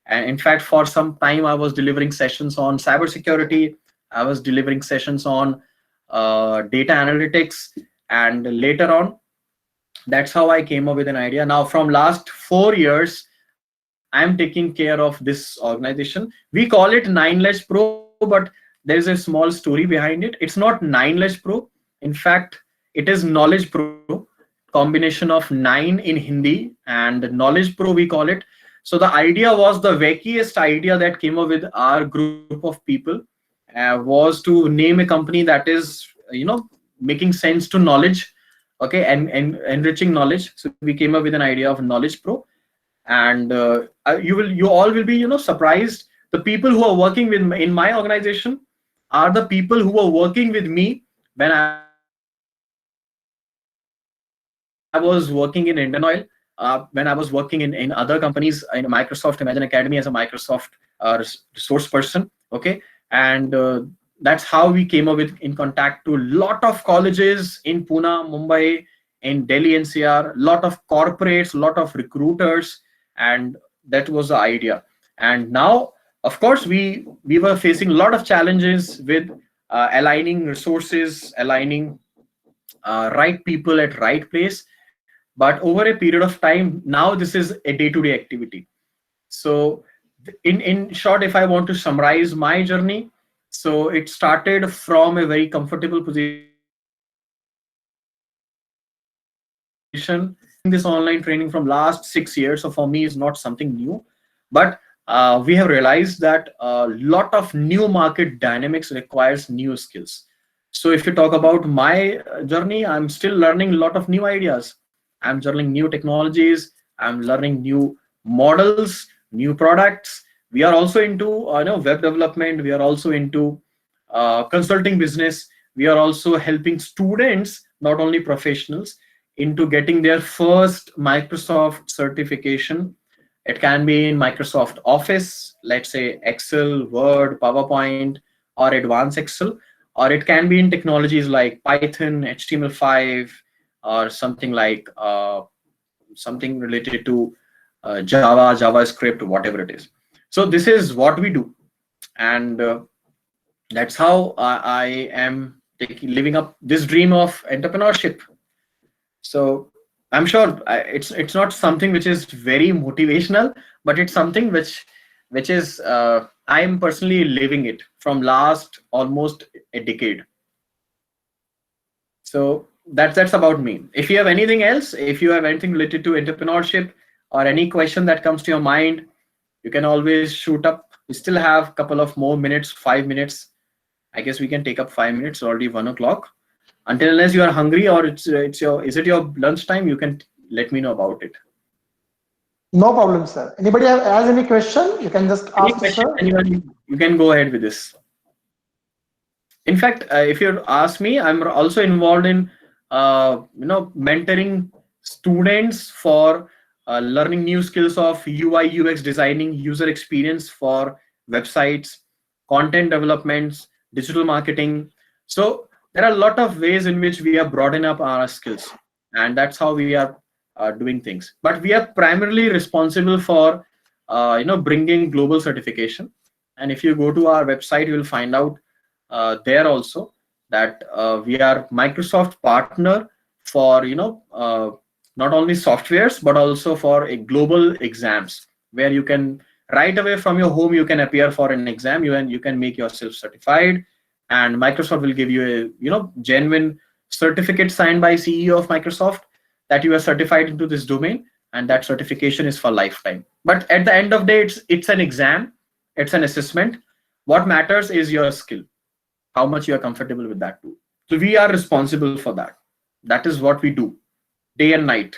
And in fact, for some time I was delivering sessions on cybersecurity. I was delivering sessions on data analytics, and later on, that's how I came up with an idea. Now from last 4 years, I'm taking care of this organization. We call it 9ledge Pro, but there is a small story behind it. It's not 9ledge Pro. In fact, it is Knowledge Pro, combination of 9 in Hindi and Knowledge Pro, we call it. So the idea was, the wackiest idea that came up with our group of people was to name a company that is making sense to knowledge, okay, and enriching knowledge. So we came up with an idea of Knowledge Pro. And you all will be surprised. The people who are working with in my organization are the people who were working with me when I was working in Indian Oil, when I was working in other companies, in Microsoft Imagine Academy as a Microsoft resource person. Okay, and that's how we came up with in contact to lot of colleges in Pune, Mumbai, in Delhi NCR, lot of corporates, lot of recruiters, and that was the idea. And now, of course, we were facing a lot of challenges with aligning resources, aligning right people at right place. But over a period of time, now this is a day-to-day activity. So in short, if I want to summarize my journey, So it started from a very comfortable position. This online training from last 6 years, so for me is not something new, but we have realized that a lot of new market dynamics requires new skills. So if you talk about my journey, I'm still learning a lot of new ideas. I'm learning new technologies. I'm learning new models, new products. We are also into web development. We are also into consulting business. We are also helping students, not only professionals, into getting their first Microsoft certification. It can be in Microsoft Office, let's say Excel, Word, PowerPoint, or Advanced Excel, or it can be in technologies like Python, HTML5, or something like something related to Java, JavaScript, whatever it is. So this is what we do, and that's how I am living up this dream of entrepreneurship. So I'm sure it's not something which is very motivational, but it's something which is I'm personally living it from last almost a decade. So that's about me. If you have anything else, if you have anything related to entrepreneurship or any question that comes to your mind, you can always shoot up. We still have a couple of more minutes, 5 minutes. I guess we can take up 5 minutes. Already 1 o'clock. Until unless you are hungry or it's your is it your lunchtime, you can let me know about it. No problem, sir. Anybody has any question? You can just Any ask, question, sir. anyone, you can go ahead with this. In fact, if you ask me, I'm also involved in mentoring students for learning new skills of UI UX designing, user experience for websites, content developments, digital marketing. So there are a lot of ways in which we are broadening up our skills, and that's how we are doing things. But we are primarily responsible for bringing global certification. And if you go to our website, you will find out there also that we are Microsoft partner for not only softwares but also for a global exams where you can right away from your home you can appear for an exam, you can make yourself certified, and Microsoft will give you a genuine certificate signed by CEO of Microsoft that you are certified into this domain, and that certification is for lifetime. But at the end of the day, it's an exam, it's an assessment. What matters is your skill, how much you are comfortable with that tool. So we are responsible for that. That is what we do day and night.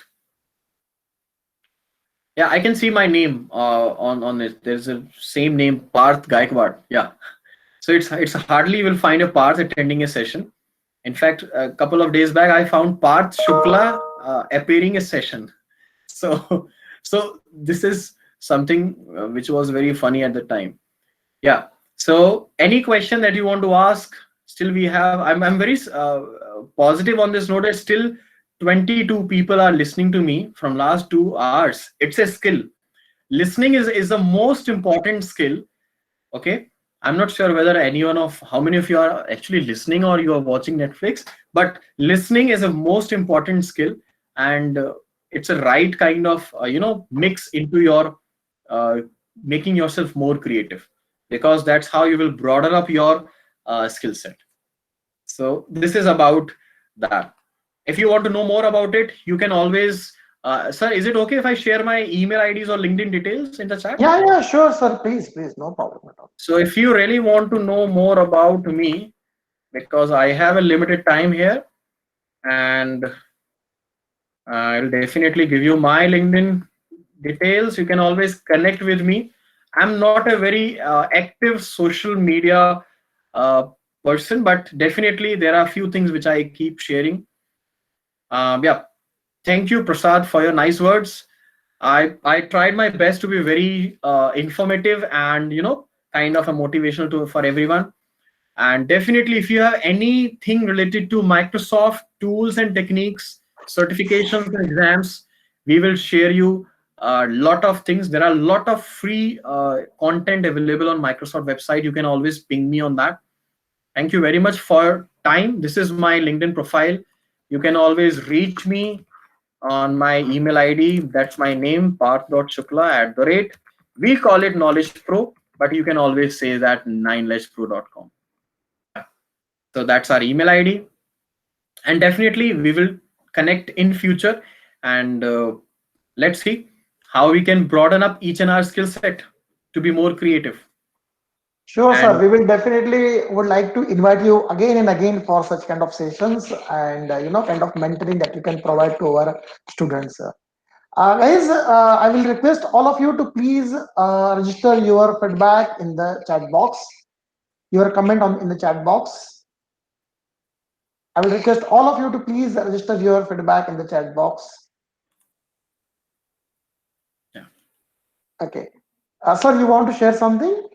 Yeah, I can see my name on it. There's a same name, Parth Gaikwad. Yeah. So it's hardly you will find a Parth attending a session. In fact, a couple of days back, I found Parth Shukla appearing a session. So so this is something which was very funny at the time. Yeah. So any question that you want to ask, still we have, I'm very positive on this note that still 22 people are listening to me from last 2 hours. It's a skill. Listening is the most important skill. Okay. I'm not sure whether anyone of how many of you are actually listening or you are watching Netflix, but listening is a most important skill, and it's a right kind of mix into your uh, making yourself more creative, because that's how you will broaden up your skill set. So this is about that. If you want to know more about it, you can always sir, is it okay if I share my email IDs or LinkedIn details in the chat? Yeah, sure, sir. Please, no problem at all. So if you really want to know more about me, because I have a limited time here, and I'll definitely give you my LinkedIn details. You can always connect with me. I'm not a very active social media uh, person, but definitely there are a few things which I keep sharing. Yeah, thank you, Prasad, for your nice words. I tried my best to be very informative and kind of a motivational to for everyone. And definitely, if you have anything related to Microsoft tools and techniques, certifications and exams, we will share you a lot of things. There are a lot of free content available on Microsoft website. You can always ping me on that. Thank you very much for your time. This is my LinkedIn profile. You can always reach me on my email ID. That's my name, parth.shukla@. We call it Knowledge Pro, but you can always say that 9ledgepro.com. So that's our email ID, and definitely we will connect in future, and let's see how we can broaden up each and our skill set to be more creative. Sure, sir. And We will definitely would like to invite you again and again for such kind of sessions and kind of mentoring that you can provide to our students. Guys, I will request all of you to please register your feedback in the chat box, your comment on in the chat box. I will request all of you to please register your feedback in the chat box. yeah. Okay. Sir, you want to share something?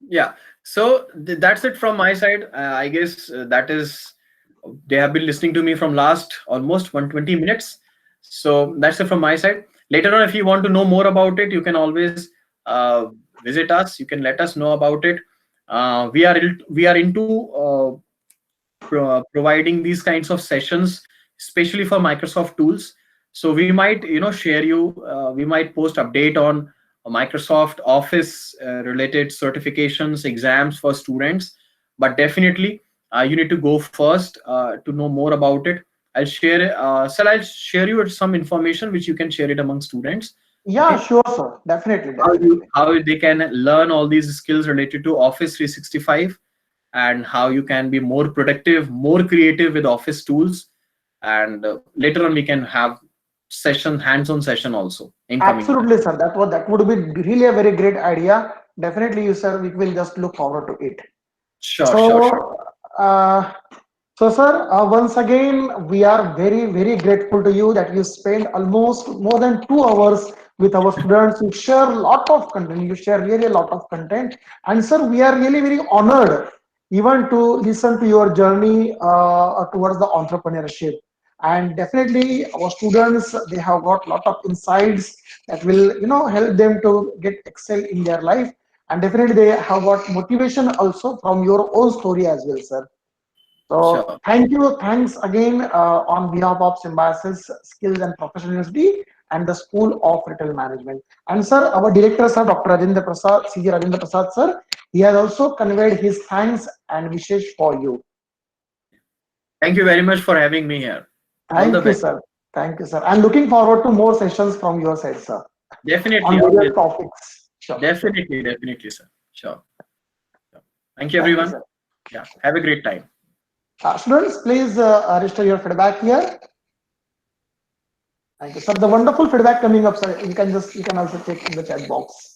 Yeah, so that's it from my side. I guess that is, they have been listening to me from last almost 120 minutes. So that's it from my side. Later on, if you want to know more about it, you can always visit us. You can let us know about it. We are into providing these kinds of sessions, especially for Microsoft tools. So we might, share you. We might post update on Microsoft Office related certifications, exams for students. But definitely, you need to go first to know more about it. I'll share you some information which you can share it among students. Yeah, Okay, sure, sir. Definitely, definitely. how they can learn all these skills related to Office 365, and how you can be more productive, more creative with Office tools. And later on, we can have hands-on session also in coming months. Absolutely, sir. That would be really a very great idea. Definitely, you sir. We will just look forward to it. Sure, sure, sure. So, sir, once again, we are very, very grateful to you that you spend almost more than 2 hours with our students. You share a lot of content. You share really a lot of content. And, sir, we are really very honored even to listen to your journey towards the entrepreneurship. And definitely, our students they have got a lot of insights that will help them to get excel in their life, and definitely they have got motivation also from your own story as well, sir. So Sure. thanks again on behalf of Symbiosis Skills and Professional University and the School of Retail Management. And sir, our director, sir, Dr. Rajendra Prasad, CG Rajendra Prasad, sir, he has also conveyed his thanks and wishes for you. Thank you very much for having me here. All the Thank you, best. sir. Thank you, sir. I'm looking forward to more sessions from your side, sir, Definitely, on always. various topics. Sure, sure. Definitely, definitely, sir. Sure. Sure. Thank you, Thank you, everyone. sir. Yeah. Have a great time. Students, please register your feedback here. Thank you, sir. The wonderful feedback coming up, sir. You can also check in the chat box.